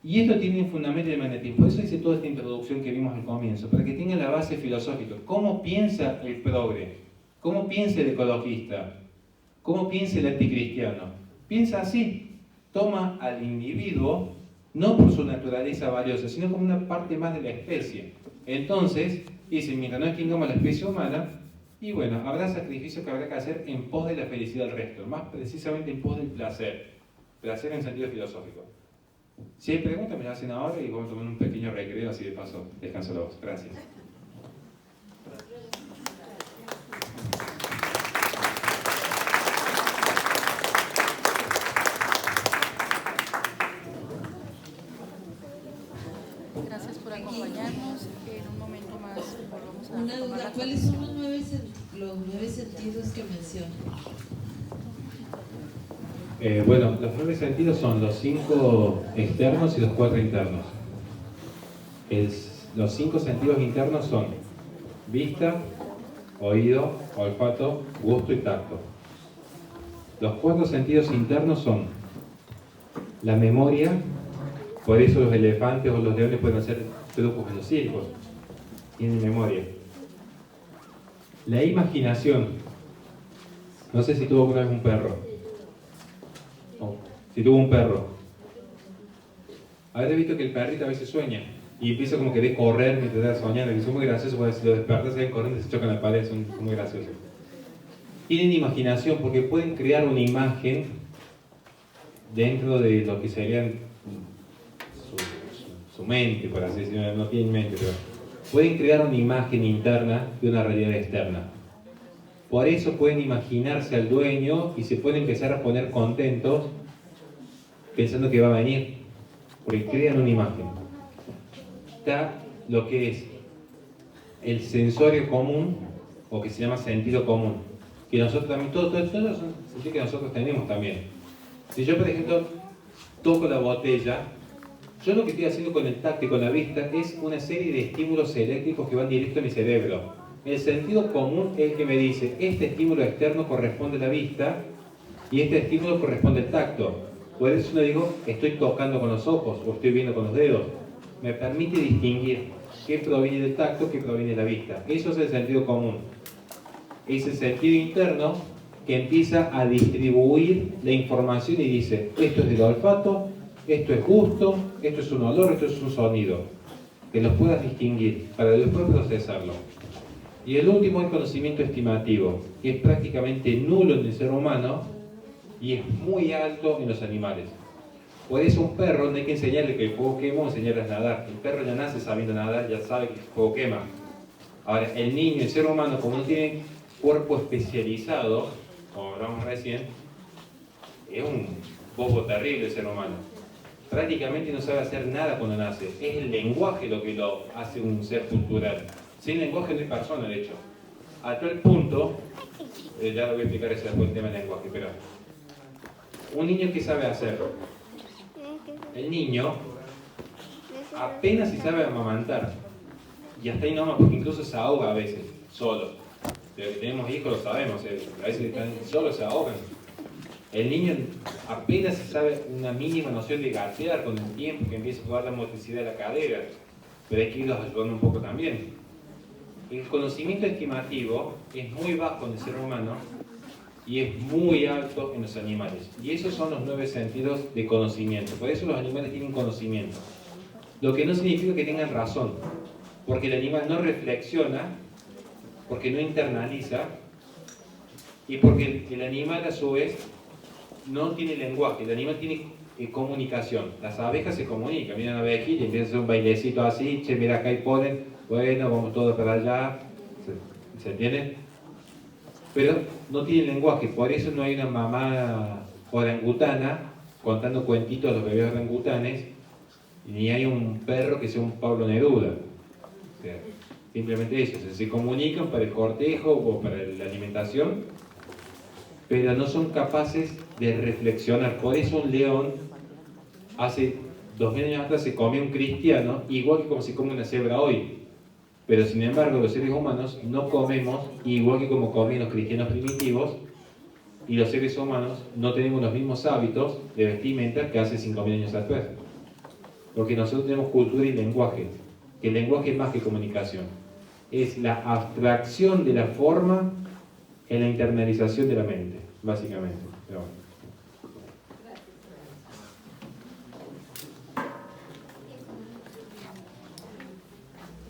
Y esto tiene un fundamento del magnetismo. Por eso hice toda esta introducción que vimos al comienzo, para que tengan la base filosófica. ¿Cómo piensa el progre? ¿Cómo piensa el ecologista? ¿Cómo piensa el anticristiano? Piensa así. Toma al individuo no por su naturaleza valiosa, sino como una parte más de la especie. Entonces, dice, mientras no extingamos la especie humana, y bueno, habrá sacrificios que habrá que hacer en pos de la felicidad del resto, más precisamente en pos del placer. Placer en sentido filosófico. Si hay preguntas, me las hacen ahora y vamos a tomar un pequeño recreo, así de paso, descanso la voz. Gracias. Gracias por acompañarnos. En un momento más volvemos a Una tomar duda, la ¿cuáles son los 9 sentidos que menciona? Bueno, los 9 sentidos son los 5 externos y los 4 internos. Los 5 sentidos internos son vista, oído, olfato, gusto y tacto. Los 4 sentidos internos son la memoria, por eso los elefantes o los leones pueden hacer trucos en los circos, tienen memoria. La imaginación, no sé si tuvo alguna vez un perro. Si tuvo un perro, habrás visto que el perrito a veces sueña y empieza como querer correr mientras está soñando, que son muy graciosos porque si lo despertas se ven corriendo y se chocan la pared, son muy graciosos. Tienen imaginación porque pueden crear una imagen dentro de lo que serían su mente, por así decirlo, no tienen mente, pero pueden crear una imagen interna de una realidad externa. Por eso pueden imaginarse al dueño y se pueden empezar a poner contentos pensando que va a venir, porque crean una imagen. Está lo que es el sensorio común, o que se llama sentido común, que nosotros también, todos son sentidos que nosotros tenemos también. Si yo, por ejemplo, toco la botella, Yo lo que estoy haciendo con el tacto y con la vista es una serie de estímulos eléctricos que van directo a mi cerebro. El sentido común es el que me dice, este estímulo externo corresponde a la vista y este estímulo corresponde al tacto. Por eso no digo, estoy tocando con los ojos o estoy viendo con los dedos. Me permite distinguir qué proviene del tacto, qué proviene de la vista. Eso es el sentido común. Es el sentido interno que empieza a distribuir la información y dice, esto es del olfato, esto es gusto, esto es un olor, esto es un sonido. Que los puedas distinguir para después procesarlo. Y el último es conocimiento estimativo, que es prácticamente nulo en el ser humano y es muy alto en los animales. Por eso un perro no hay que enseñarle que el fuego quema o enseñarle a nadar. El perro ya nace sabiendo nadar, ya sabe que el fuego quema. Ahora, el niño, el ser humano, como no tiene cuerpo especializado, como hablamos recién, es un bobo terrible el ser humano. Prácticamente no sabe hacer nada cuando nace. Es el lenguaje lo que lo hace un ser cultural. Sin lenguaje no hay persona, de hecho. A tal punto, ya lo voy a explicar ese el tema del lenguaje, pero un niño que sabe hacer, el niño apenas si sabe amamantar, y hasta ahí nomás, porque incluso se ahoga a veces, solo. De los que tenemos hijos lo sabemos, a veces están solos se ahogan. El niño apenas si sabe una mínima noción de gatear con el tiempo que empieza a jugar la motricidad de la cadera, pero hay que irlos ayudando un poco también. El conocimiento estimativo es muy bajo en el ser humano y es muy alto en los animales. Y esos son los 9 sentidos de conocimiento. Por eso los animales tienen conocimiento. Lo que no significa que tengan razón, porque el animal no reflexiona, porque no internaliza y porque el animal a su vez no tiene lenguaje. El animal tiene comunicación. Las abejas se comunican. Miran a una abejita y empiezan a hacer un bailecito así. Che, mira, acá hay polen. Bueno, vamos todos para allá. ¿Se entiende? Pero no tiene lenguaje. Por eso no hay una mamá orangutana contando cuentitos a los bebés orangutanes. Ni hay un perro que sea un Pablo Neruda. O sea, simplemente eso. Se comunican para el cortejo o para la alimentación, pero no son capaces de reflexionar. Por eso un león hace 2000 años atrás se comió un cristiano igual que como se come una cebra hoy. Pero sin embargo los seres humanos no comemos igual que como comían los cristianos primitivos, y los seres humanos no tenemos los mismos hábitos de vestimenta que hace 5000 años atrás. Porque nosotros tenemos cultura y lenguaje. El lenguaje es más que comunicación. Es la abstracción de la forma en la internalización de la mente, básicamente. Pero bueno.